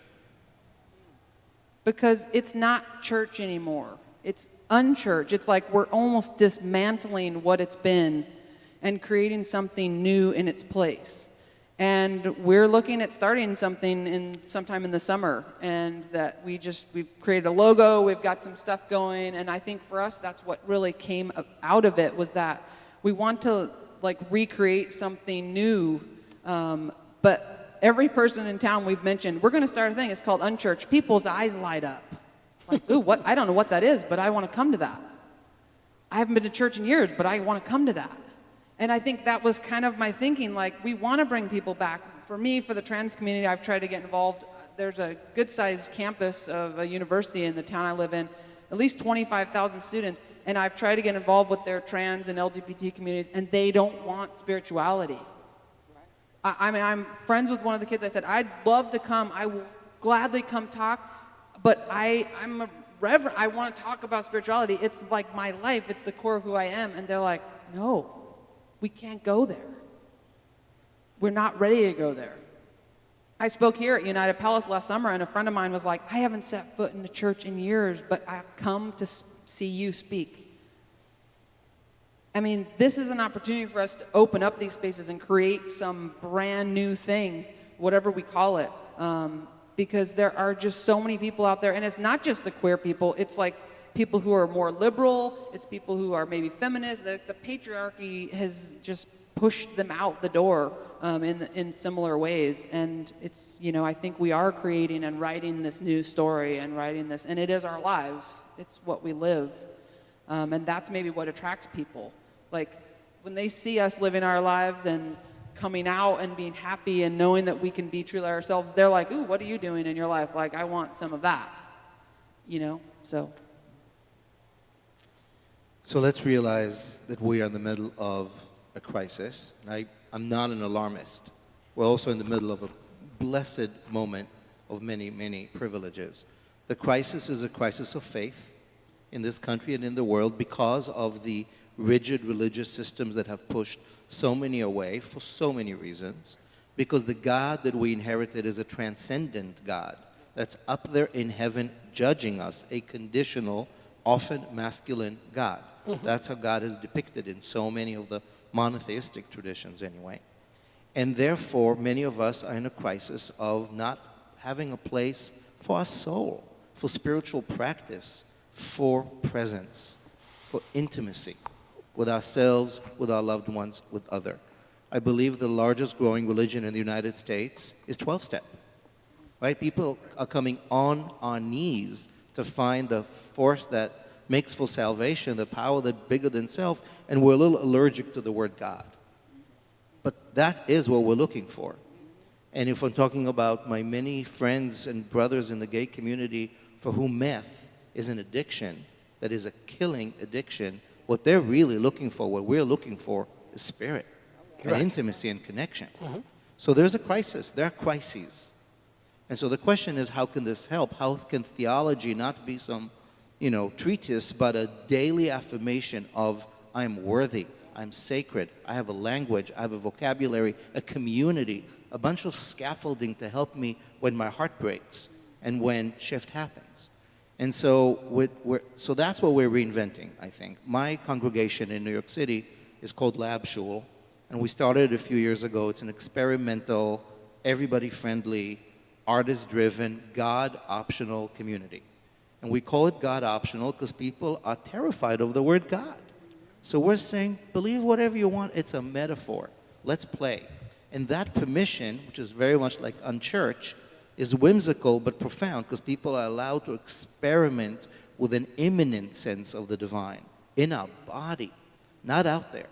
Because it's not church anymore. It's unchurched. It's like we're almost dismantling what it's been and creating something new in its place. And we're looking at starting something sometime in the summer, and that we've created a logo, we've got some stuff going, and I think for us that's what really came out of it, was that we want to recreate something new, but every person in town we've mentioned, we're going to start a thing, it's called Unchurched. People's eyes light up. Like, ooh, what? I don't know what that is, but I want to come to that. I haven't been to church in years, but I want to come to that. And I think that was kind of my thinking, we want to bring people back. For me, for the trans community, I've tried to get involved. There's a good-sized campus of a university in the town I live in, at least 25,000 students, and I've tried to get involved with their trans and LGBT communities, and they don't want spirituality. I'm friends with one of the kids. I said, I'd love to come. I will gladly come talk, but I'm a reverend. I want to talk about spirituality. It's like my life. It's the core of who I am. And they're like, no. We can't go there. We're not ready to go there. I spoke here at United Palace last summer, and a friend of mine was like, I haven't set foot in the church in years, but I've come to see you speak. I mean, this is an opportunity for us to open up these spaces and create some brand new thing, whatever we call it, because there are just so many people out there, and it's not just the queer people, it's like people who are more liberal, it's people who are maybe feminist. The patriarchy has just pushed them out the door in similar ways. And it's, I think we are creating and writing this new story and writing this, and it is our lives. It's what we live. And that's maybe what attracts people. Like when they see us living our lives and coming out and being happy and knowing that we can be truly ourselves, they're like, ooh, what are you doing in your life? Like, I want some of that, so. So let's realize that we are in the middle of a crisis. I'm not an alarmist. We're also in the middle of a blessed moment of many, many privileges. The crisis is a crisis of faith in this country and in the world because of the rigid religious systems that have pushed so many away for so many reasons. Because the God that we inherited is a transcendent God that's up there in heaven judging us, a conditional, often masculine God. That's how God is depicted in so many of the monotheistic traditions anyway. And therefore, many of us are in a crisis of not having a place for our soul, for spiritual practice, for presence, for intimacy with ourselves, with our loved ones, with other. I believe the largest growing religion in the United States is 12-step. Right? People are coming on our knees to find the force that makes for salvation, the power that's bigger than self, and we're a little allergic to the word God. But that is what we're looking for. And if I'm talking about my many friends and brothers in the gay community for whom meth is an addiction, that is a killing addiction, what they're really looking for, what we're looking for, is spirit and intimacy and connection. So there's a crisis. There are crises. And so the question is, how can this help? How can theology not be some, treatise, but a daily affirmation of, I'm worthy, I'm sacred, I have a language, I have a vocabulary, a community, a bunch of scaffolding to help me when my heart breaks and when shift happens. And so so that's what we're reinventing, I think. My congregation in New York City is called Lab Shul, and we started a few years ago. It's an experimental, everybody-friendly, artist-driven, God-optional community. And we call it God-optional because people are terrified of the word God. So we're saying, believe whatever you want. It's a metaphor. Let's play. And that permission, which is very much like Unchurched, is whimsical but profound because people are allowed to experiment with an immanent sense of the divine in our body, not out there,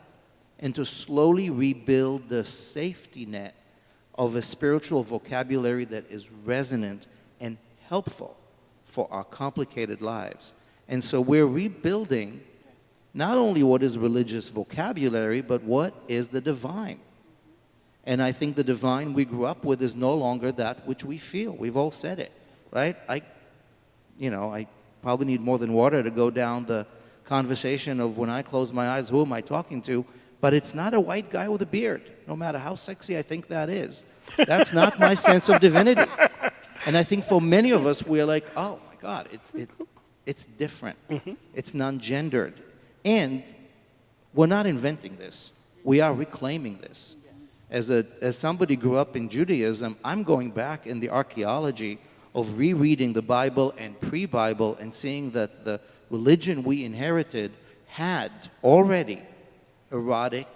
and to slowly rebuild the safety net of a spiritual vocabulary that is resonant and helpful for our complicated lives. And so we're rebuilding not only what is religious vocabulary, but what is the divine. And I think the divine we grew up with is no longer that which we feel. We've all said it, right? I probably need more than water to go down the conversation of when I close my eyes, who am I talking to? But it's not a white guy with a beard, no matter how sexy I think that is. That's not my sense of divinity. And I think for many of us, we're like, oh my God, it's different. It's non-gendered. And we're not inventing this. We are reclaiming this. As somebody grew up in Judaism, I'm going back in the archaeology of rereading the Bible and pre-Bible and seeing that the religion we inherited had already erotic,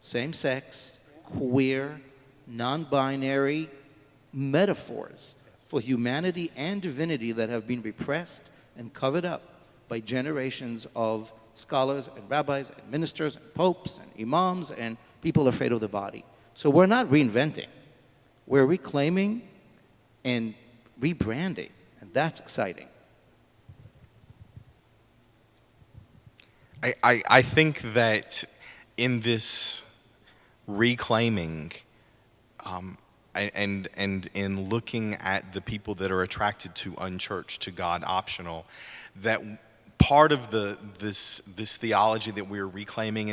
same-sex, queer, non-binary metaphors for humanity and divinity that have been repressed and covered up by generations of scholars and rabbis and ministers and popes and imams and people afraid of the body. So we're not reinventing. We're reclaiming and rebranding, and that's exciting. I think that in this reclaiming and in looking at the people that are attracted to Unchurched, to God optional, that part of this theology that we're reclaiming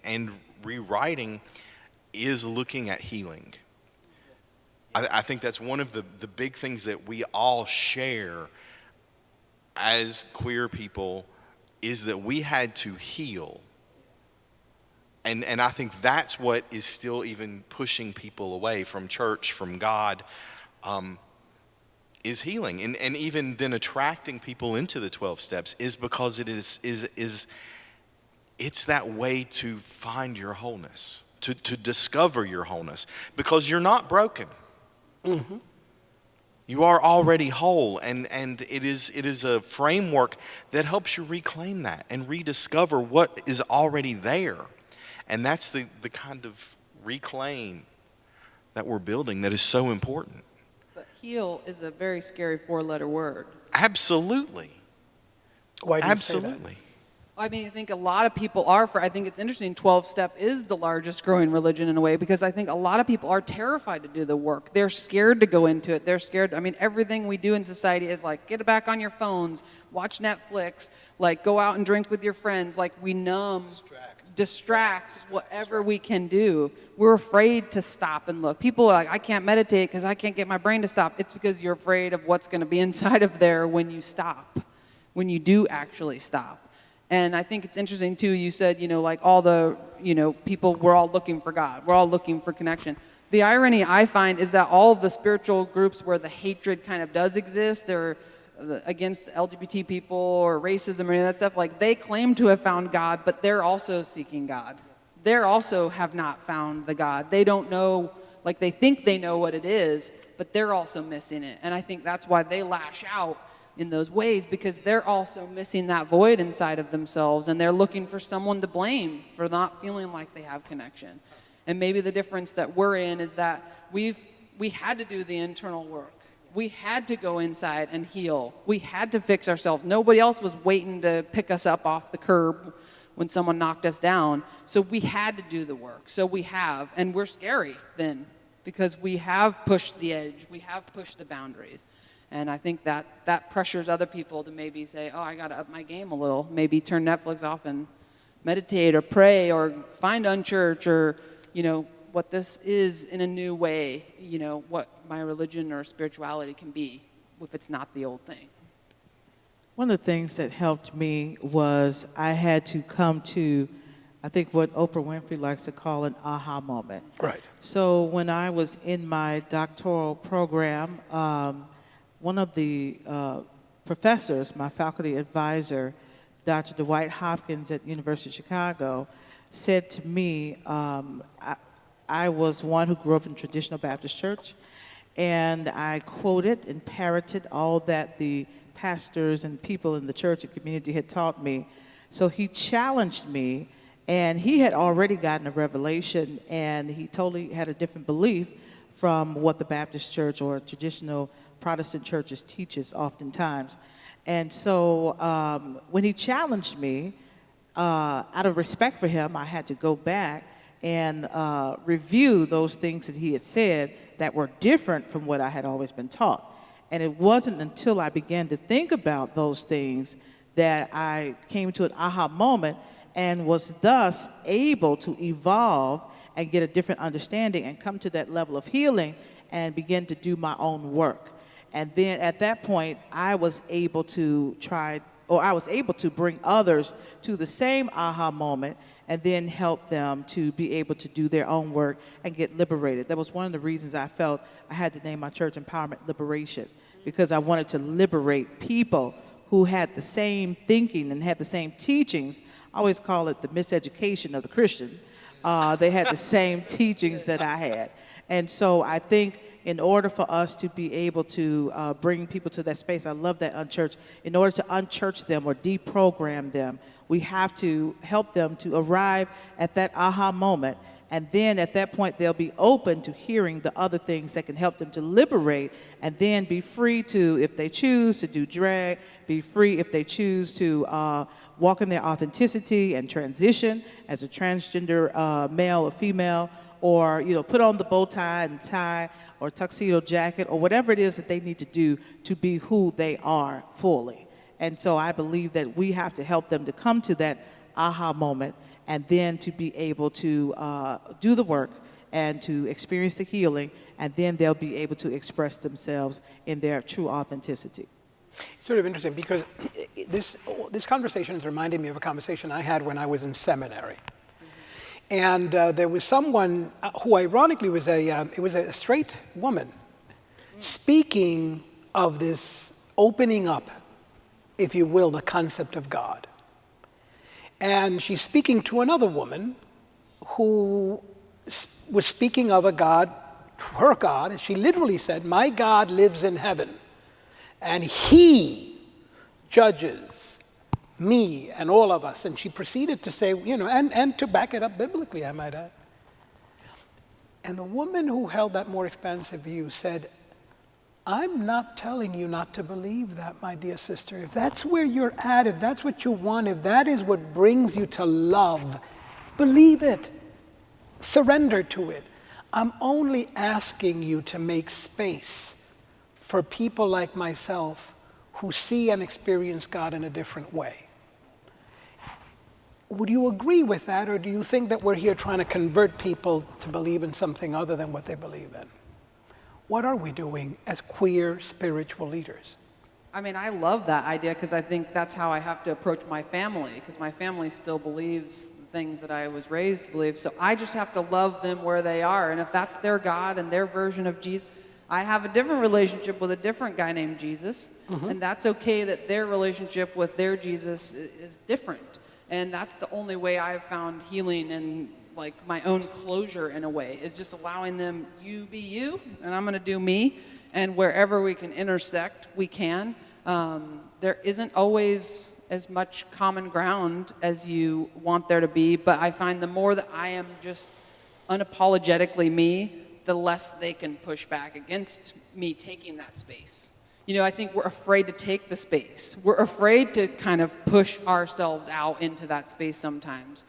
and rewriting is looking at healing. I think that's one of the big things that we all share as queer people, is that we had to heal. And I think that's what is still even pushing people away from church, from God, is healing. And even then attracting people into the 12 steps is because it is it's that way to find your wholeness, to discover your wholeness, because you're not broken. Mm-hmm. You are already whole, and it is a framework that helps you reclaim that and rediscover what is already there. And that's the kind of reclaim that we're building that is so important. But heal is a very scary 4-letter word. Absolutely. Why do you Absolutely. say that? I mean, I think a lot of people are I think it's interesting, 12-step is the largest growing religion in a way, because I think a lot of people are terrified to do the work. They're scared to go into it. They're scared. I mean, everything we do in society is like, get it back on your phones, watch Netflix, like go out and drink with your friends, like we numb, distract, whatever we can do. We're afraid to stop and look. People are like, I can't meditate because I can't get my brain to stop. It's because you're afraid of what's going to be inside of there when you stop, when you do actually stop. And I think it's interesting, too, you said, like all the, people, we're all looking for God. We're all looking for connection. The irony I find is that all of the spiritual groups where the hatred kind of does exist, they're against LGBT people or racism or any of that stuff, like they claim to have found God, but they're also seeking God. They also have not found the God. They don't know, like they think they know what it is, but they're also missing it. And I think that's why they lash out in those ways, because they're also missing that void inside of themselves, and they're looking for someone to blame for not feeling like they have connection. And maybe the difference that we're in is that we had to do the internal work. We had to go inside and heal. We had to fix ourselves. Nobody else was waiting to pick us up off the curb when someone knocked us down. So we had to do the work. So we have, and we're scary then, because we have pushed the edge. We have pushed the boundaries. And I think that pressures other people to maybe say, oh, I got to up my game a little. Maybe turn Netflix off and meditate or pray or find Unchurched, or, what this is in a new way, what my religion or spirituality can be if it's not the old thing. One of the things that helped me was I had to come to, I think what Oprah Winfrey likes to call an aha moment. Right. So when I was in my doctoral program, one of the professors, my faculty advisor, Dr. Dwight Hopkins at University of Chicago, said to me, I was one who grew up in traditional Baptist church, and I quoted and parroted all that the pastors and people in the church and community had taught me. So he challenged me, and he had already gotten a revelation, and he totally had a different belief from what the Baptist church or traditional Protestant churches teaches oftentimes. And so when he challenged me, out of respect for him, I had to go back and review those things that he had said that were different from what I had always been taught. And it wasn't until I began to think about those things that I came to an aha moment and was thus able to evolve and get a different understanding and come to that level of healing and begin to do my own work. And then at that point, I was able to bring others to the same aha moment and then help them to be able to do their own work and get liberated. That was one of the reasons I felt I had to name my church Empowerment Liberation, because I wanted to liberate people who had the same thinking and had the same teachings. I always call it the miseducation of the Christian. They had the same teachings that I had. And so I think in order for us to be able to bring people to that space, I love that Unchurched, in order to unchurch them or deprogram them, we have to help them to arrive at that aha moment. And then at that point, they'll be open to hearing the other things that can help them to liberate, and then be free to, if they choose to do drag, be free if they choose to walk in their authenticity and transition as a transgender male or female, or put on the bow tie and tie or tuxedo jacket or whatever it is that they need to do to be who they are fully. And so I believe that we have to help them to come to that aha moment, and then to be able to do the work and to experience the healing, and then they'll be able to express themselves in their true authenticity. It's sort of interesting because this conversation is reminding me of a conversation I had when I was in seminary. And there was someone who ironically was a straight woman speaking of this opening up, if you will, the concept of God. And she's speaking to another woman who was speaking of a God, her God, and she literally said, "My God lives in heaven, and he judges me and all of us." And she proceeded to say, and to back it up biblically, I might add. And the woman who held that more expansive view said, "I'm not telling you not to believe that, my dear sister. If that's where you're at, if that's what you want, if that is what brings you to love, believe it. Surrender to it. I'm only asking you to make space for people like myself who see and experience God in a different way." Would you agree with that, or do you think that we're here trying to convert people to believe in something other than what they believe in? What are we doing as queer spiritual leaders? I mean, I love that idea, because I think that's how I have to approach my family, because my family still believes the things that I was raised to believe. So I just have to love them where they are. And if that's their God and their version of Jesus, I have a different relationship with a different guy named Jesus, and that's okay that their relationship with their Jesus is different. And that's the only way I've found healing and like my own closure in a way, is just allowing them, you be you, and I'm going to do me. And wherever we can intersect, we can. There isn't always as much common ground as you want there to be, but I find the more that I am just unapologetically me, the less they can push back against me taking that space. You know, I think we're afraid to take the space. We're afraid to kind of push ourselves out into that space sometimes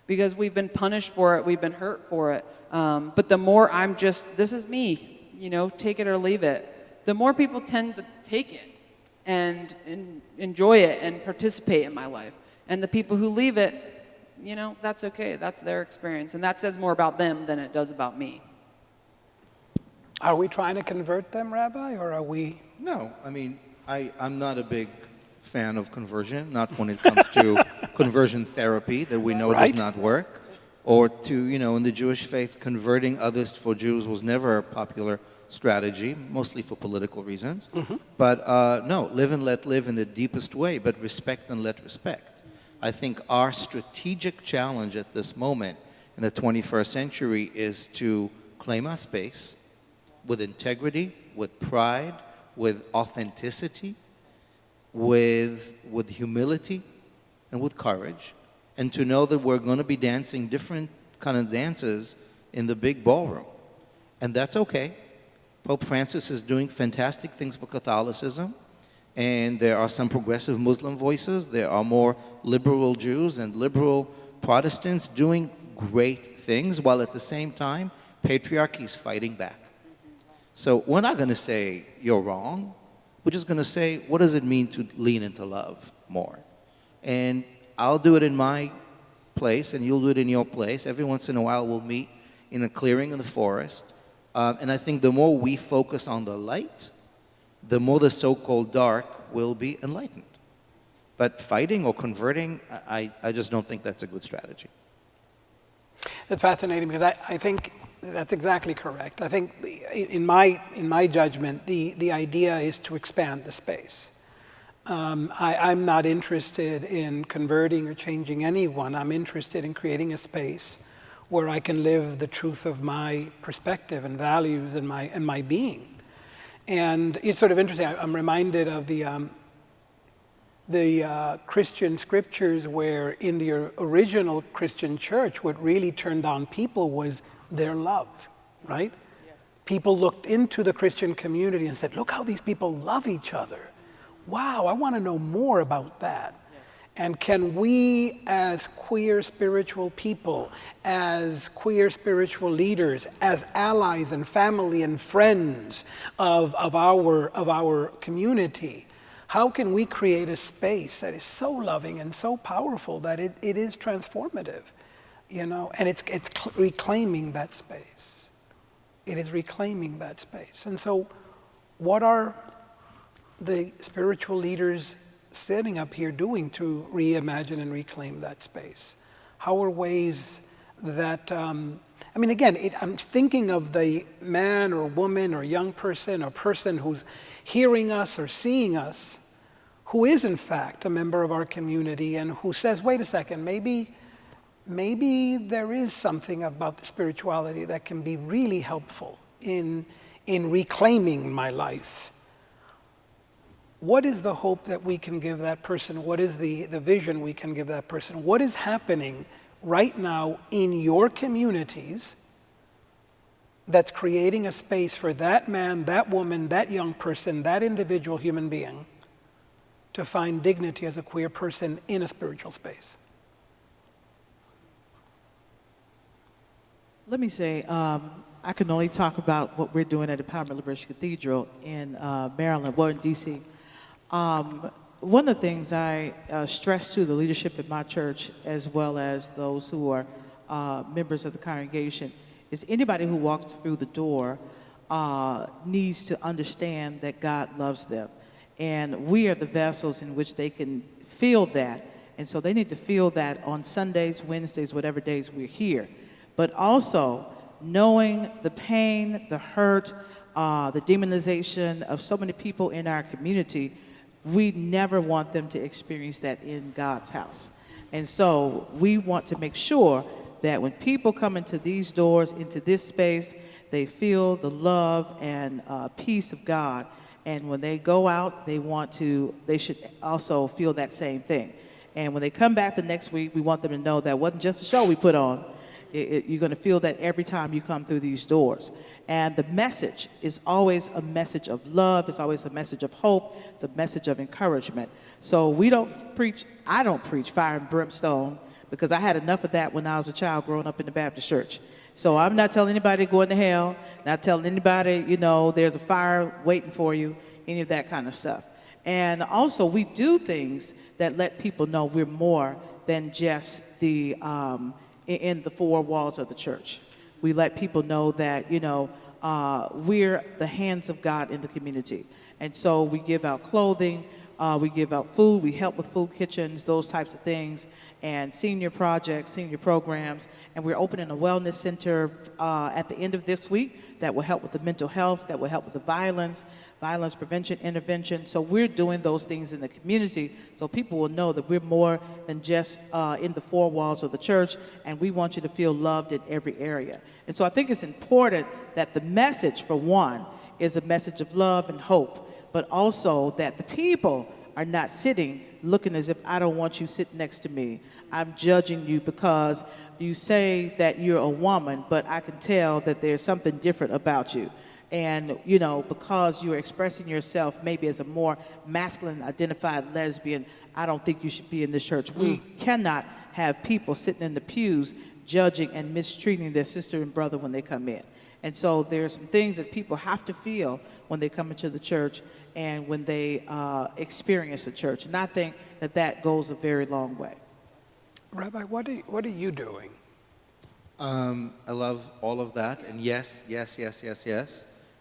because we've been punished for it, we've been hurt for it. But the more I'm just, this is me, you know, take it or leave it, the more people tend to take it and enjoy it and participate in my life. And the people who leave it, you know, that's okay. That's their experience. And that says more about them than it does about me. Are we trying to convert them, Rabbi, or are we? No, I mean, I'm not a big fan of conversion, not when it comes to conversion therapy that we know does not work, or to, you know, in the Jewish faith, converting others for Jews was never a popular strategy, mostly for political reasons. But no, live and let live in the deepest way, but respect and let respect. I think our strategic challenge at this moment in the 21st century is to claim our space with integrity, with pride, with authenticity, with humility, and with courage, and to know that we're going to be dancing different kind of dances in the big ballroom. And that's okay. Pope Francis is doing fantastic things for Catholicism, and there are some progressive Muslim voices. There are more liberal Jews and liberal Protestants doing great things, while at the same time, patriarchy is fighting back. So we're not going to say you're wrong. We're just going to say, what does it mean to lean into love more? And I'll do it in my place, and you'll do it in your place. Every once in a while, we'll meet in a clearing in the forest. And I think the more we focus on the light, the more the so-called dark will be enlightened. But fighting or converting, I just don't think that's a good strategy. That's fascinating because I think that's exactly correct. I think in my judgment, the idea is to expand the space. I'm not interested in converting or changing anyone. I'm interested in creating a space where I can live the truth of my perspective and values and my being. And it's sort of interesting. I'm reminded of the Christian scriptures where in the original Christian church, what really turned on people was their love, right? Yes. People looked into the Christian community and said, look how these people love each other. Wow, I want to know more about that. Yes. And can we as queer spiritual people, as queer spiritual leaders, as allies and family and friends of our community, how can we create a space that is so loving and so powerful that it is transformative? You know, and it's reclaiming that space. It is reclaiming that space. And so what are the spiritual leaders sitting up here doing to reimagine and reclaim that space? How are ways that, I mean, again, I'm thinking of the man or woman or young person or person who's hearing us or seeing us, who is in fact a member of our community and who says, wait a second, maybe there is something about the spirituality that can be really helpful in reclaiming my life. What is the hope that we can give that person? What is the vision we can give that person? What is happening right now in your communities that's creating a space for that man, that woman, that young person, that individual human being to find dignity as a queer person in a spiritual space? Let me say, I can only talk about what we're doing at the Empowerment Liberation Cathedral in Maryland, well, in D.C. One of the things I stress to the leadership at my church, as well as those who are members of the congregation, is anybody who walks through the door needs to understand that God loves them. And we are the vessels in which they can feel that. And so they need to feel that on Sundays, Wednesdays, whatever days we're here. But also knowing the pain, the hurt, the demonization of so many people in our community, we never want them to experience that in God's house. And so we want to make sure that when people come into these doors, into this space, they feel the love and peace of God. And when they go out, they should also feel that same thing. And when they come back the next week, we want them to know that wasn't just a show we put on. You're going to feel that every time you come through these doors. And the message is always a message of love. It's always a message of hope. It's a message of encouragement. So I don't preach fire and brimstone, because I had enough of that when I was a child growing up in the Baptist church. So I'm not telling anybody to go into hell, not telling anybody, there's a fire waiting for you, any of that kind of stuff. And also, we do things that let people know we're more than just in the four walls of the church. We let people know that, we're the hands of God in the community. And so we give out clothing, we give out food, we help with food kitchens, those types of things, and senior projects, senior programs. And we're opening a wellness center at the end of this week that will help with the mental health, that will help with the violence prevention, intervention. So we're doing those things in the community so people will know that we're more than just in the four walls of the church, and we want you to feel loved in every area. And so I think it's important that the message, for one, is a message of love and hope, but also that the people are not sitting looking as if I don't want you sitting next to me. I'm judging you because you say that you're a woman, but I can tell that there's something different about you. And, because you're expressing yourself maybe as a more masculine identified lesbian, I don't think you should be in this church. We cannot have people sitting in the pews judging and mistreating their sister and brother when they come in. And so there's some things that people have to feel when they come into the church and when they experience the church. And I think that goes a very long way. Rabbi, what are you doing? I love all of that, and yes.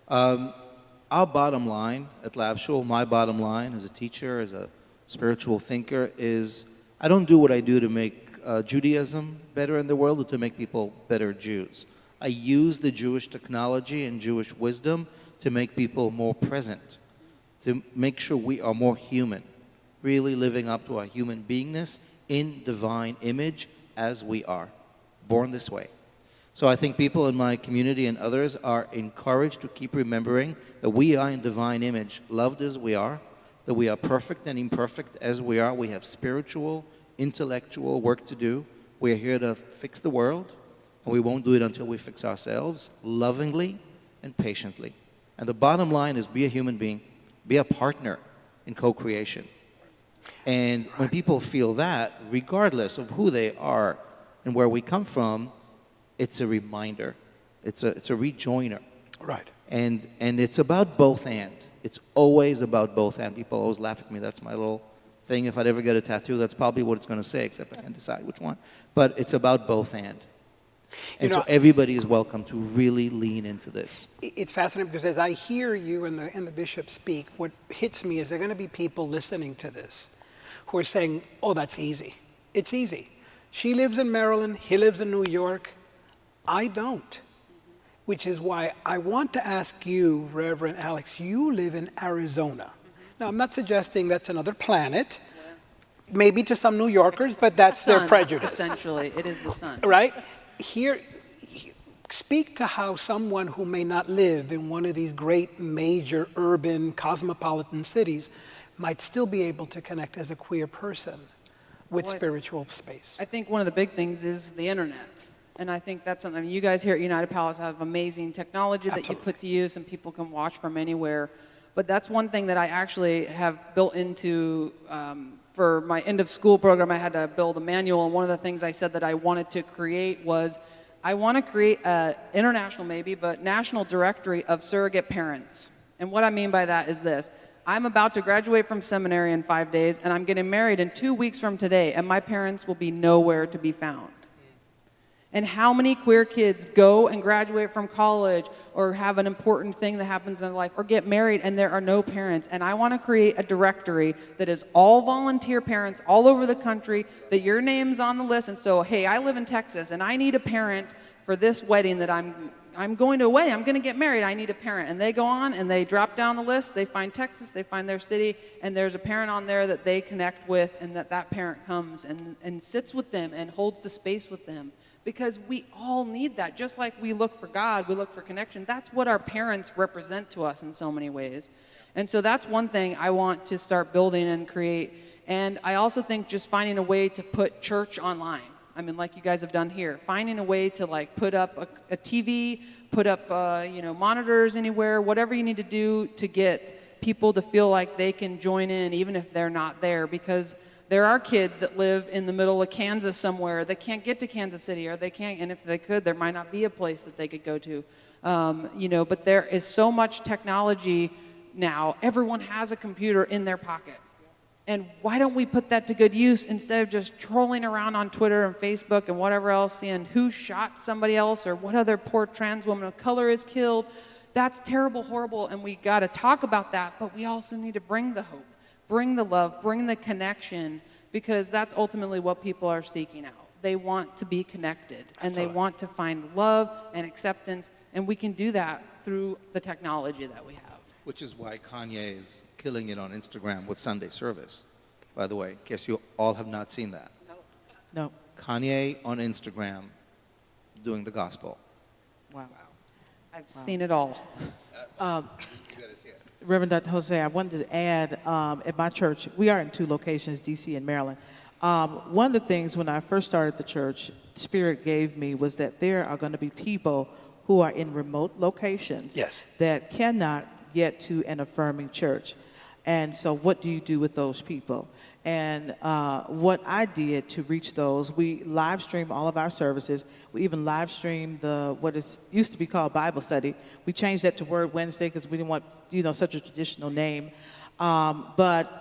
Our bottom line at Lab Shul, my bottom line as a teacher, as a spiritual thinker, is I don't do what I do to make Judaism better in the world or to make people better Jews. I use the Jewish technology and Jewish wisdom to make people more present, to make sure we are more human, really living up to our human beingness in divine image as we are, born this way. So I think people in my community and others are encouraged to keep remembering that we are in divine image, loved as we are, that we are perfect and imperfect as we are. We have spiritual, intellectual work to do. We are here to fix the world, and we won't do it until we fix ourselves lovingly and patiently. And the bottom line is be a human being, be a partner in co-creation. And when people feel that, regardless of who they are and where we come from, it's a reminder. It's a rejoiner. Right. And it's about both and. It's always about both and. People always laugh at me. That's my little thing. If I'd ever get a tattoo, that's probably what it's going to say, except I can't decide which one. But it's about both and. And so everybody is welcome to really lean into this. It's fascinating because as I hear you and the bishop speak, what hits me is there are going to be people listening to this who are saying, oh, that's easy. It's easy. She lives in Maryland. He lives in New York. I don't. Which is why I want to ask you, Reverend Alex, you live in Arizona. Now, I'm not suggesting that's another planet. Maybe to some New Yorkers, but that's their prejudice. Essentially, it is the sun. Right? Here, speak to how someone who may not live in one of these great major urban cosmopolitan cities might still be able to connect as a queer person with spiritual space. I think one of the big things is the internet. And I think that's something, you guys here at United Palace have amazing technology that you put to use and people can watch from anywhere. But that's one thing that I actually have built into, for my end of school program, I had to build a manual. And one of the things I said that I wanted to create was, I want to create an international maybe, but national directory of surrogate parents. And what I mean by that is this. I'm about to graduate from seminary in 5 days, and I'm getting married in 2 weeks from today, and my parents will be nowhere to be found. And how many queer kids go and graduate from college or have an important thing that happens in their life or get married and there are no parents. And I want to create a directory that is all volunteer parents all over the country, that your name's on the list. And so, hey, I live in Texas and I need a parent for this wedding that I'm I'm going to a wedding, I'm going to get married, I need a parent. And they go on and they drop down the list, they find Texas, they find their city, and there's a parent on there that they connect with, and that parent comes and sits with them and holds the space with them. Because we all need that. Just like we look for God, we look for connection. That's what our parents represent to us in so many ways. And so that's one thing I want to start building and create. And I also think just finding a way to put church online. I mean, like you guys have done here, finding a way to like put up a TV, put up monitors anywhere, whatever you need to do to get people to feel like they can join in, even if they're not there, because there are kids that live in the middle of Kansas somewhere that can't get to Kansas City, or they can't, and if they could, there might not be a place that they could go to. But there is so much technology now. Everyone has a computer in their pocket. And why don't we put that to good use instead of just trolling around on Twitter and Facebook and whatever else, seeing who shot somebody else or what other poor trans woman of color is killed. That's terrible, horrible, and we got to talk about that, but we also need to bring the hope, bring the love, bring the connection, because that's ultimately what people are seeking out. They want to be connected, and they want to find love and acceptance, and we can do that through the technology that we have. Which is why Kanye is killing it on Instagram with Sunday service, by the way, in case you all have not seen that. No. Kanye on Instagram doing the gospel. Wow. I've seen it all. You gotta see it. Reverend Dr. Jose, I wanted to add, at my church, we are in 2 locations, D.C. and Maryland. One of the things when I first started the church, Spirit gave me was that there are going to be people who are in remote locations that cannot get to an affirming church. And so what do you do with those people? And what I did to reach those, we live stream all of our services. We even live stream what is used to be called Bible study. We changed that to Word Wednesday because we didn't want such a traditional name. But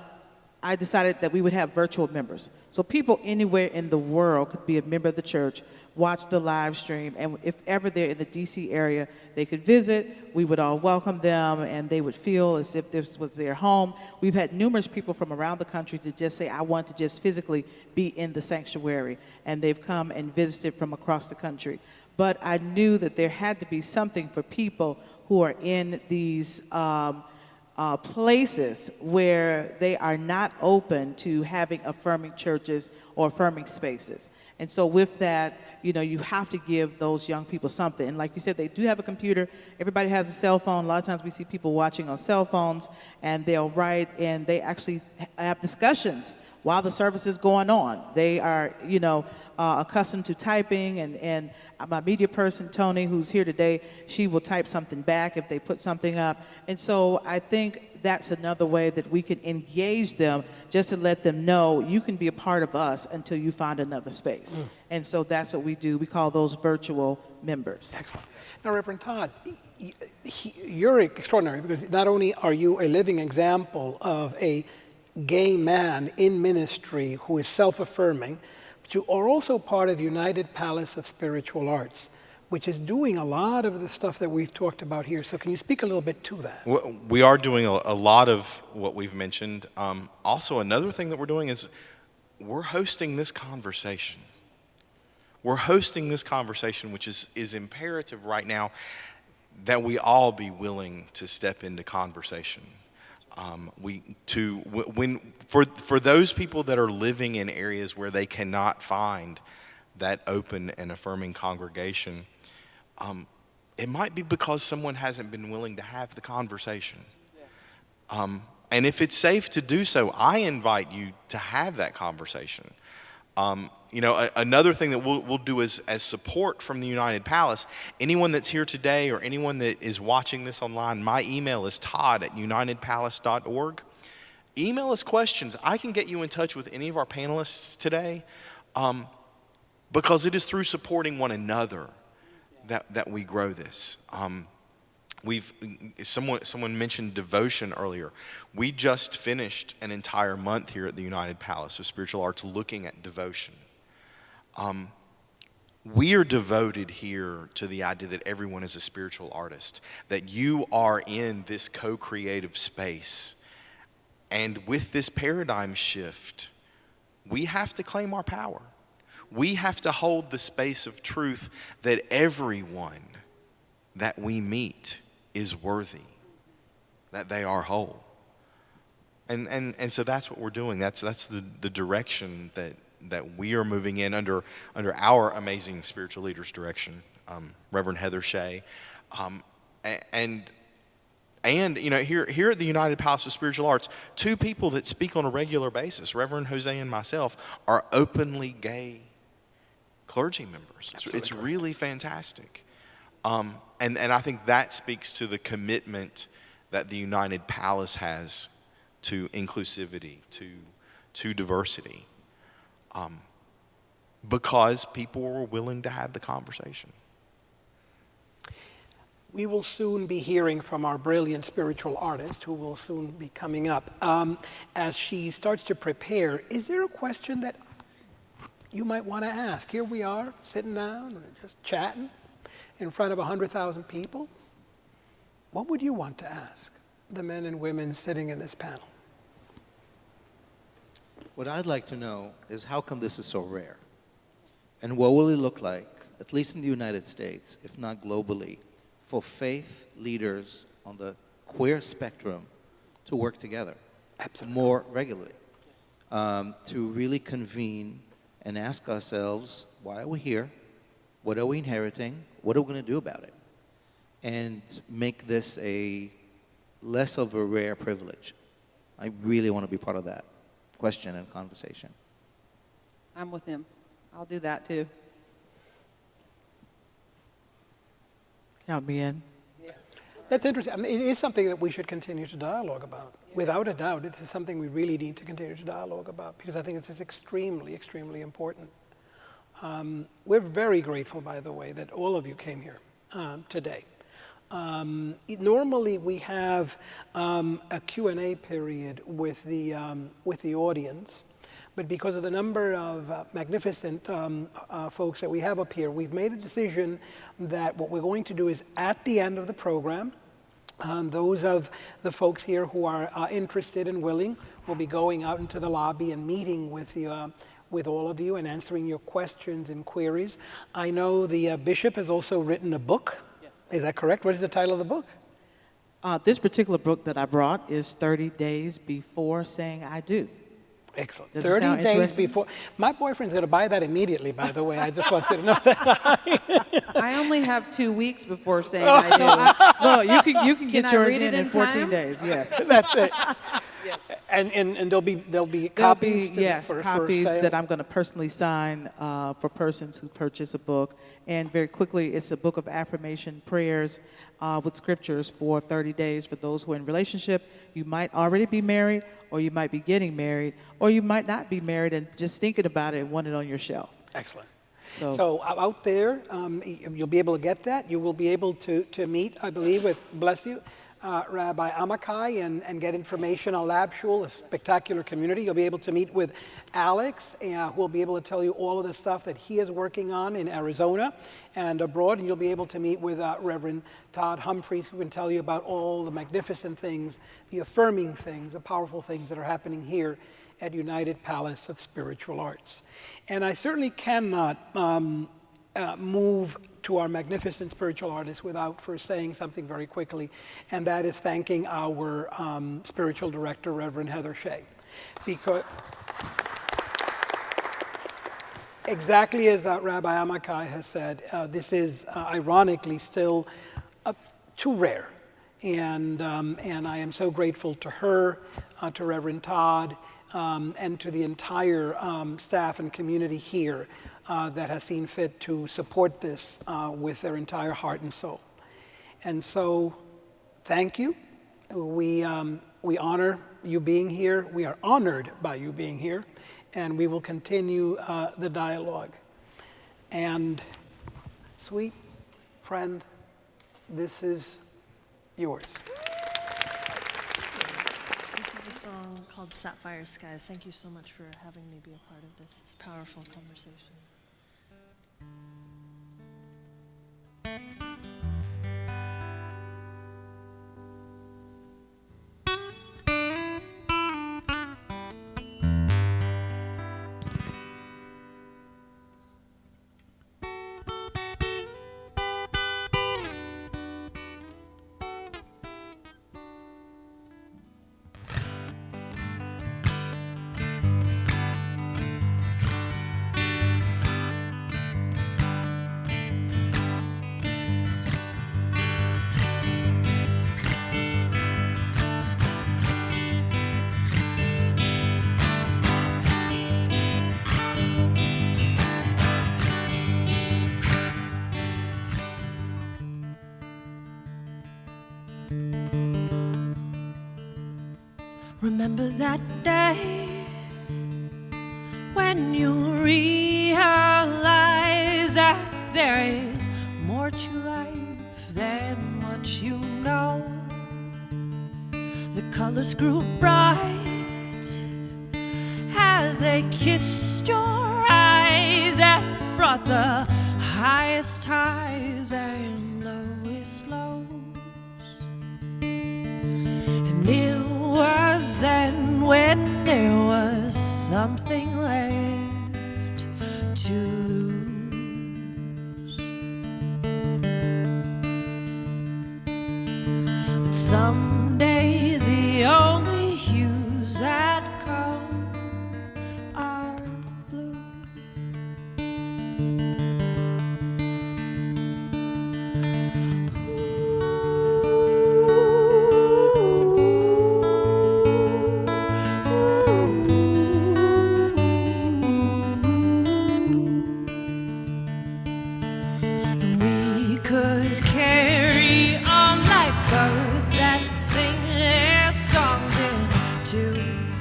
I decided that we would have virtual members. So people anywhere in the world could be a member of the church, watch the live stream, and if ever they're in the D.C. area, they could visit. We would all welcome them, and they would feel as if this was their home. We've had numerous people from around the country to just say, I want to just physically be in the sanctuary, and they've come and visited from across the country. But I knew that there had to be something for people who are in these places where they are not open to having affirming churches or affirming spaces. And so with that, you have to give those young people something. And like you said, they do have a computer. Everybody has a cell phone. A lot of times we see people watching on cell phones, and they'll write, and they actually have discussions while the service is going on. They are, accustomed to typing, and my media person, Tony, who's here today, she will type something back if they put something up. And so I think that's another way that we can engage them, just to let them know you can be a part of us until you find another space. And so that's what we do. We call those virtual members. Excellent. Now, Reverend Todd, you're extraordinary because not only are you a living example of a gay man in ministry who is self-affirming, but you are also part of United Palace of Spiritual Arts, which is doing a lot of the stuff that we've talked about here. So can you speak a little bit to that? We are doing a lot of what we've mentioned. Also, another thing that we're doing is we're hosting this conversation. We're hosting this conversation, which is imperative right now that we all be willing to step into conversation. For those people that are living in areas where they cannot find that open and affirming congregation, it might be because someone hasn't been willing to have the conversation. And if it's safe to do so, I invite you to have that conversation. Another thing that we'll do as support from the United Palace, anyone that's here today or anyone that is watching this online, my email is todd@unitedpalace.org. Email us questions. I can get you in touch with any of our panelists today because it is through supporting one another that we grow this. Someone mentioned devotion earlier. We just finished an entire month here at the United Palace of Spiritual Arts looking at devotion. We are devoted here to the idea that everyone is a spiritual artist, that you are in this co-creative space. And with this paradigm shift, we have to claim our power. We have to hold the space of truth that everyone that we meet is worthy, that they are whole. And so that's what we're doing. That's the direction that we are moving in under our amazing spiritual leader's direction, Reverend Heather Shea, and you know, here at the United Palace of Spiritual Arts, two people that speak on a regular basis, Reverend Jose and myself, are openly gay clergy members. It's really fantastic, and I think that speaks to the commitment that the United Palace has to inclusivity, to diversity, because people were willing to have the conversation. We will soon be hearing from our brilliant spiritual artist, who will soon be coming up. As she starts to prepare, is there a question that you might want to ask? Here we are, sitting down, and just chatting in front of 100,000 people. What would you want to ask the men and women sitting in this panel? What I'd like to know is how come this is so rare? And what will it look like, at least in the United States, if not globally, for faith leaders on the queer spectrum to work together more regularly, to really convene and ask ourselves, why are we here? What are we inheriting? What are we going to do about it? And make this a less of a rare privilege. I really want to be part of that question and conversation. I'm with him. I'll do that too. Count me in. That's interesting. I mean, it is something that we should continue to dialogue about. Without a doubt, it is something we really need to continue to dialogue about, because I think it's extremely, extremely important. We're very grateful, by the way, that all of you came here today. Normally we have a Q&A period with the audience, but because of the number of magnificent folks that we have up here, we've made a decision that what we're going to do is, at the end of the program, those of the folks here who are interested and willing will be going out into the lobby and meeting with all of you and answering your questions and queries. I know the bishop has also written a book. Yes. Is that correct? What is the title of the book? This particular book that I brought is 30 Days Before Saying I Do. Excellent. Does it sound 30 days interesting? before. My boyfriend's going to buy that immediately, by the way. I just want you to know that. I only have 2 weeks before saying I do. Look, you can Can get I yours read it in in 14 time? days. Yes. That's it. And there'll be There'll copies. be, yes, for copies sale. that I'm going to personally sign for persons who purchase a book. And very quickly, it's a book of affirmation prayers with scriptures for 30 days for those who are in relationship. You might already be married, or you might be getting married, or you might not be married and just thinking about it and want it on your shelf. Excellent. So out there, you'll be able to get that. You will be able to meet, I believe, with, bless you, Rabbi Amichai and get information on Lab Shul, a spectacular community. You'll be able to meet with Alex, who will be able to tell you all of the stuff that he is working on in Arizona and abroad. And you'll be able to meet with Reverend Todd Humphrey, who can tell you about all the magnificent things, the affirming things, the powerful things that are happening here at United Palace of Spiritual Arts. And I certainly cannot move to our magnificent spiritual artists without first saying something very quickly, and that is thanking our spiritual director, Reverend Heather Shea. Because exactly as Rabbi Amichai has said, this is ironically still too rare. And I am so grateful to her, to Reverend Todd, and to the entire staff and community here that has seen fit to support this with their entire heart and soul. And so, thank you. We honor you being here. We are honored by you being here, and we will continue the dialogue. And sweet friend, this is yours. This is a song called Sapphire Skies. Thank you so much for having me be a part of this powerful conversation. Remember that day when you realize that there is more to life than what you know. The colors grew bright as they kissed your eyes and brought the highest highs and lowest lows. And it was then when there was something left to lose. But some days the only hues that come are blue. We could carry on like birds that sing their songs in tune.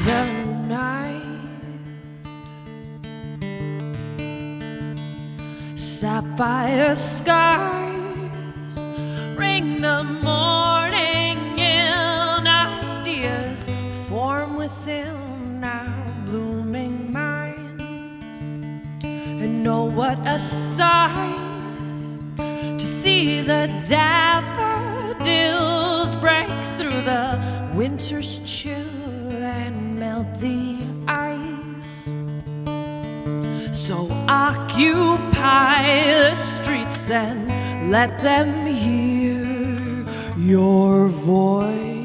The night, sapphire skies, ring the morning in, ideas form within our blooming minds. And oh, what a sight to see the daffodils break through the winter's chill and melt the ice. So occupy the streets and let them hear your voice.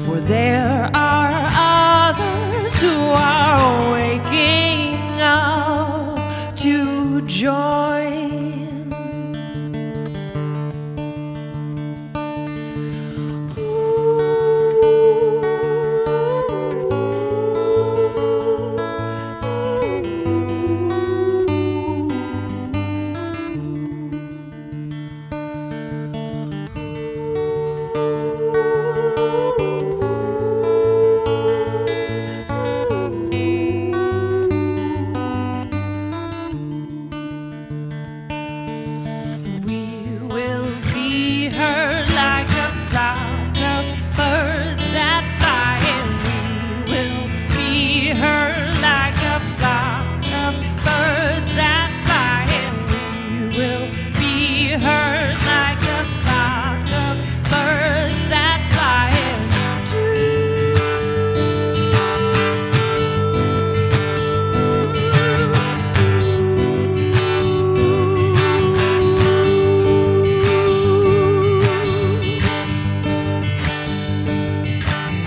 For there are others who are waking up to join. We will be heard like a flock of birds that fly, and we will be heard like a flock of birds that fly, and we will be heard like a flock of birds that fly, and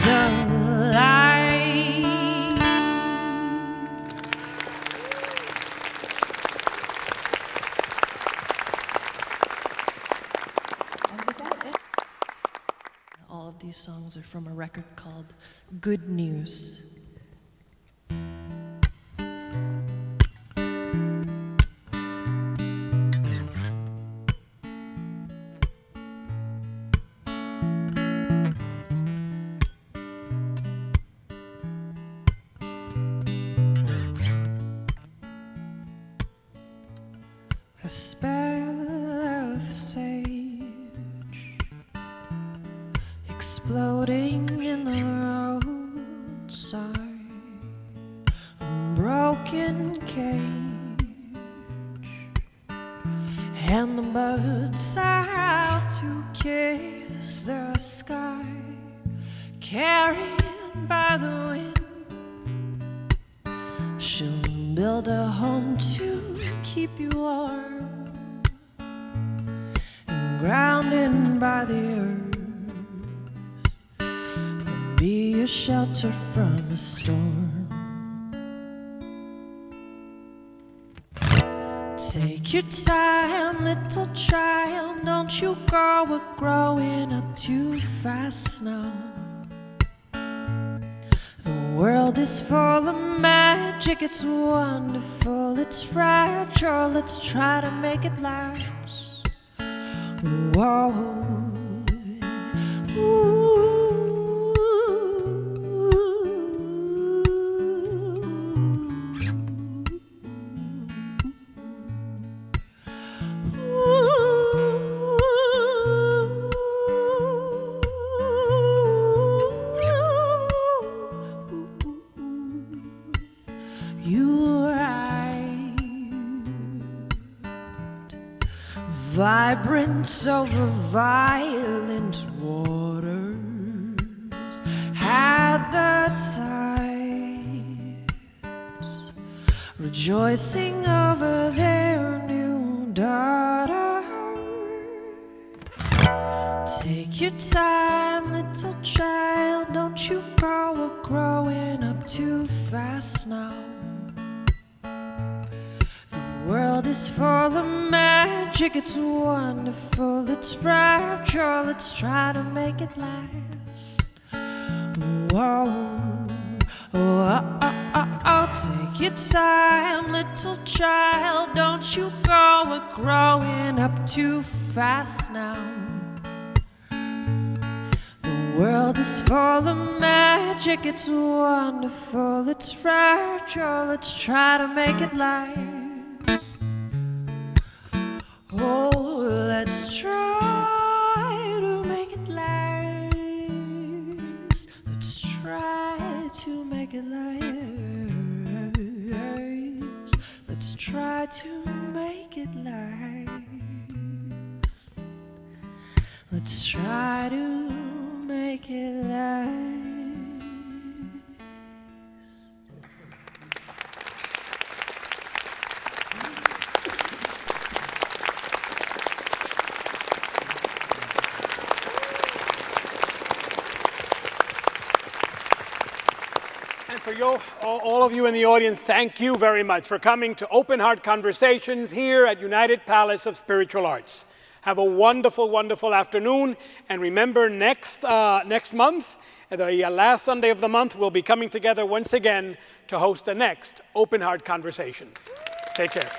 the light. All of these songs are from a record called Good News. A spell of sage exploding in the roadside, a broken cage, and the birds are out to kiss the sky, carried by the wind. She'll build a home to keep you warm and grounded by the earth, and be a shelter from a storm. Take your time, little child, don't you grow, we're growing up too fast now. The world is full of magic, it's wonderful, it's fragile, let's try to make it last. Whoa. Vibrance over violent waters, had the tides, rejoicing over their new daughter. Take your time, little child, don't you go, we're growing up too fast now. The world is full of magic, it's wonderful, it's fragile, let's try to make it last. Whoa, take your time, little child, don't you go, we're growing up too fast now. The world is full of magic, it's wonderful, it's fragile, let's try to make it last. Oh, let's try to make it last. Let's try to make it last. Let's try to make it last. Let's try to make it last. For you, all of you in the audience, thank you very much for coming to Open Heart Conversations here at United Palace of Spiritual Arts. Have a wonderful, wonderful afternoon. And remember, next month, the last Sunday of the month, we'll be coming together once again to host the next Open Heart Conversations. Take care.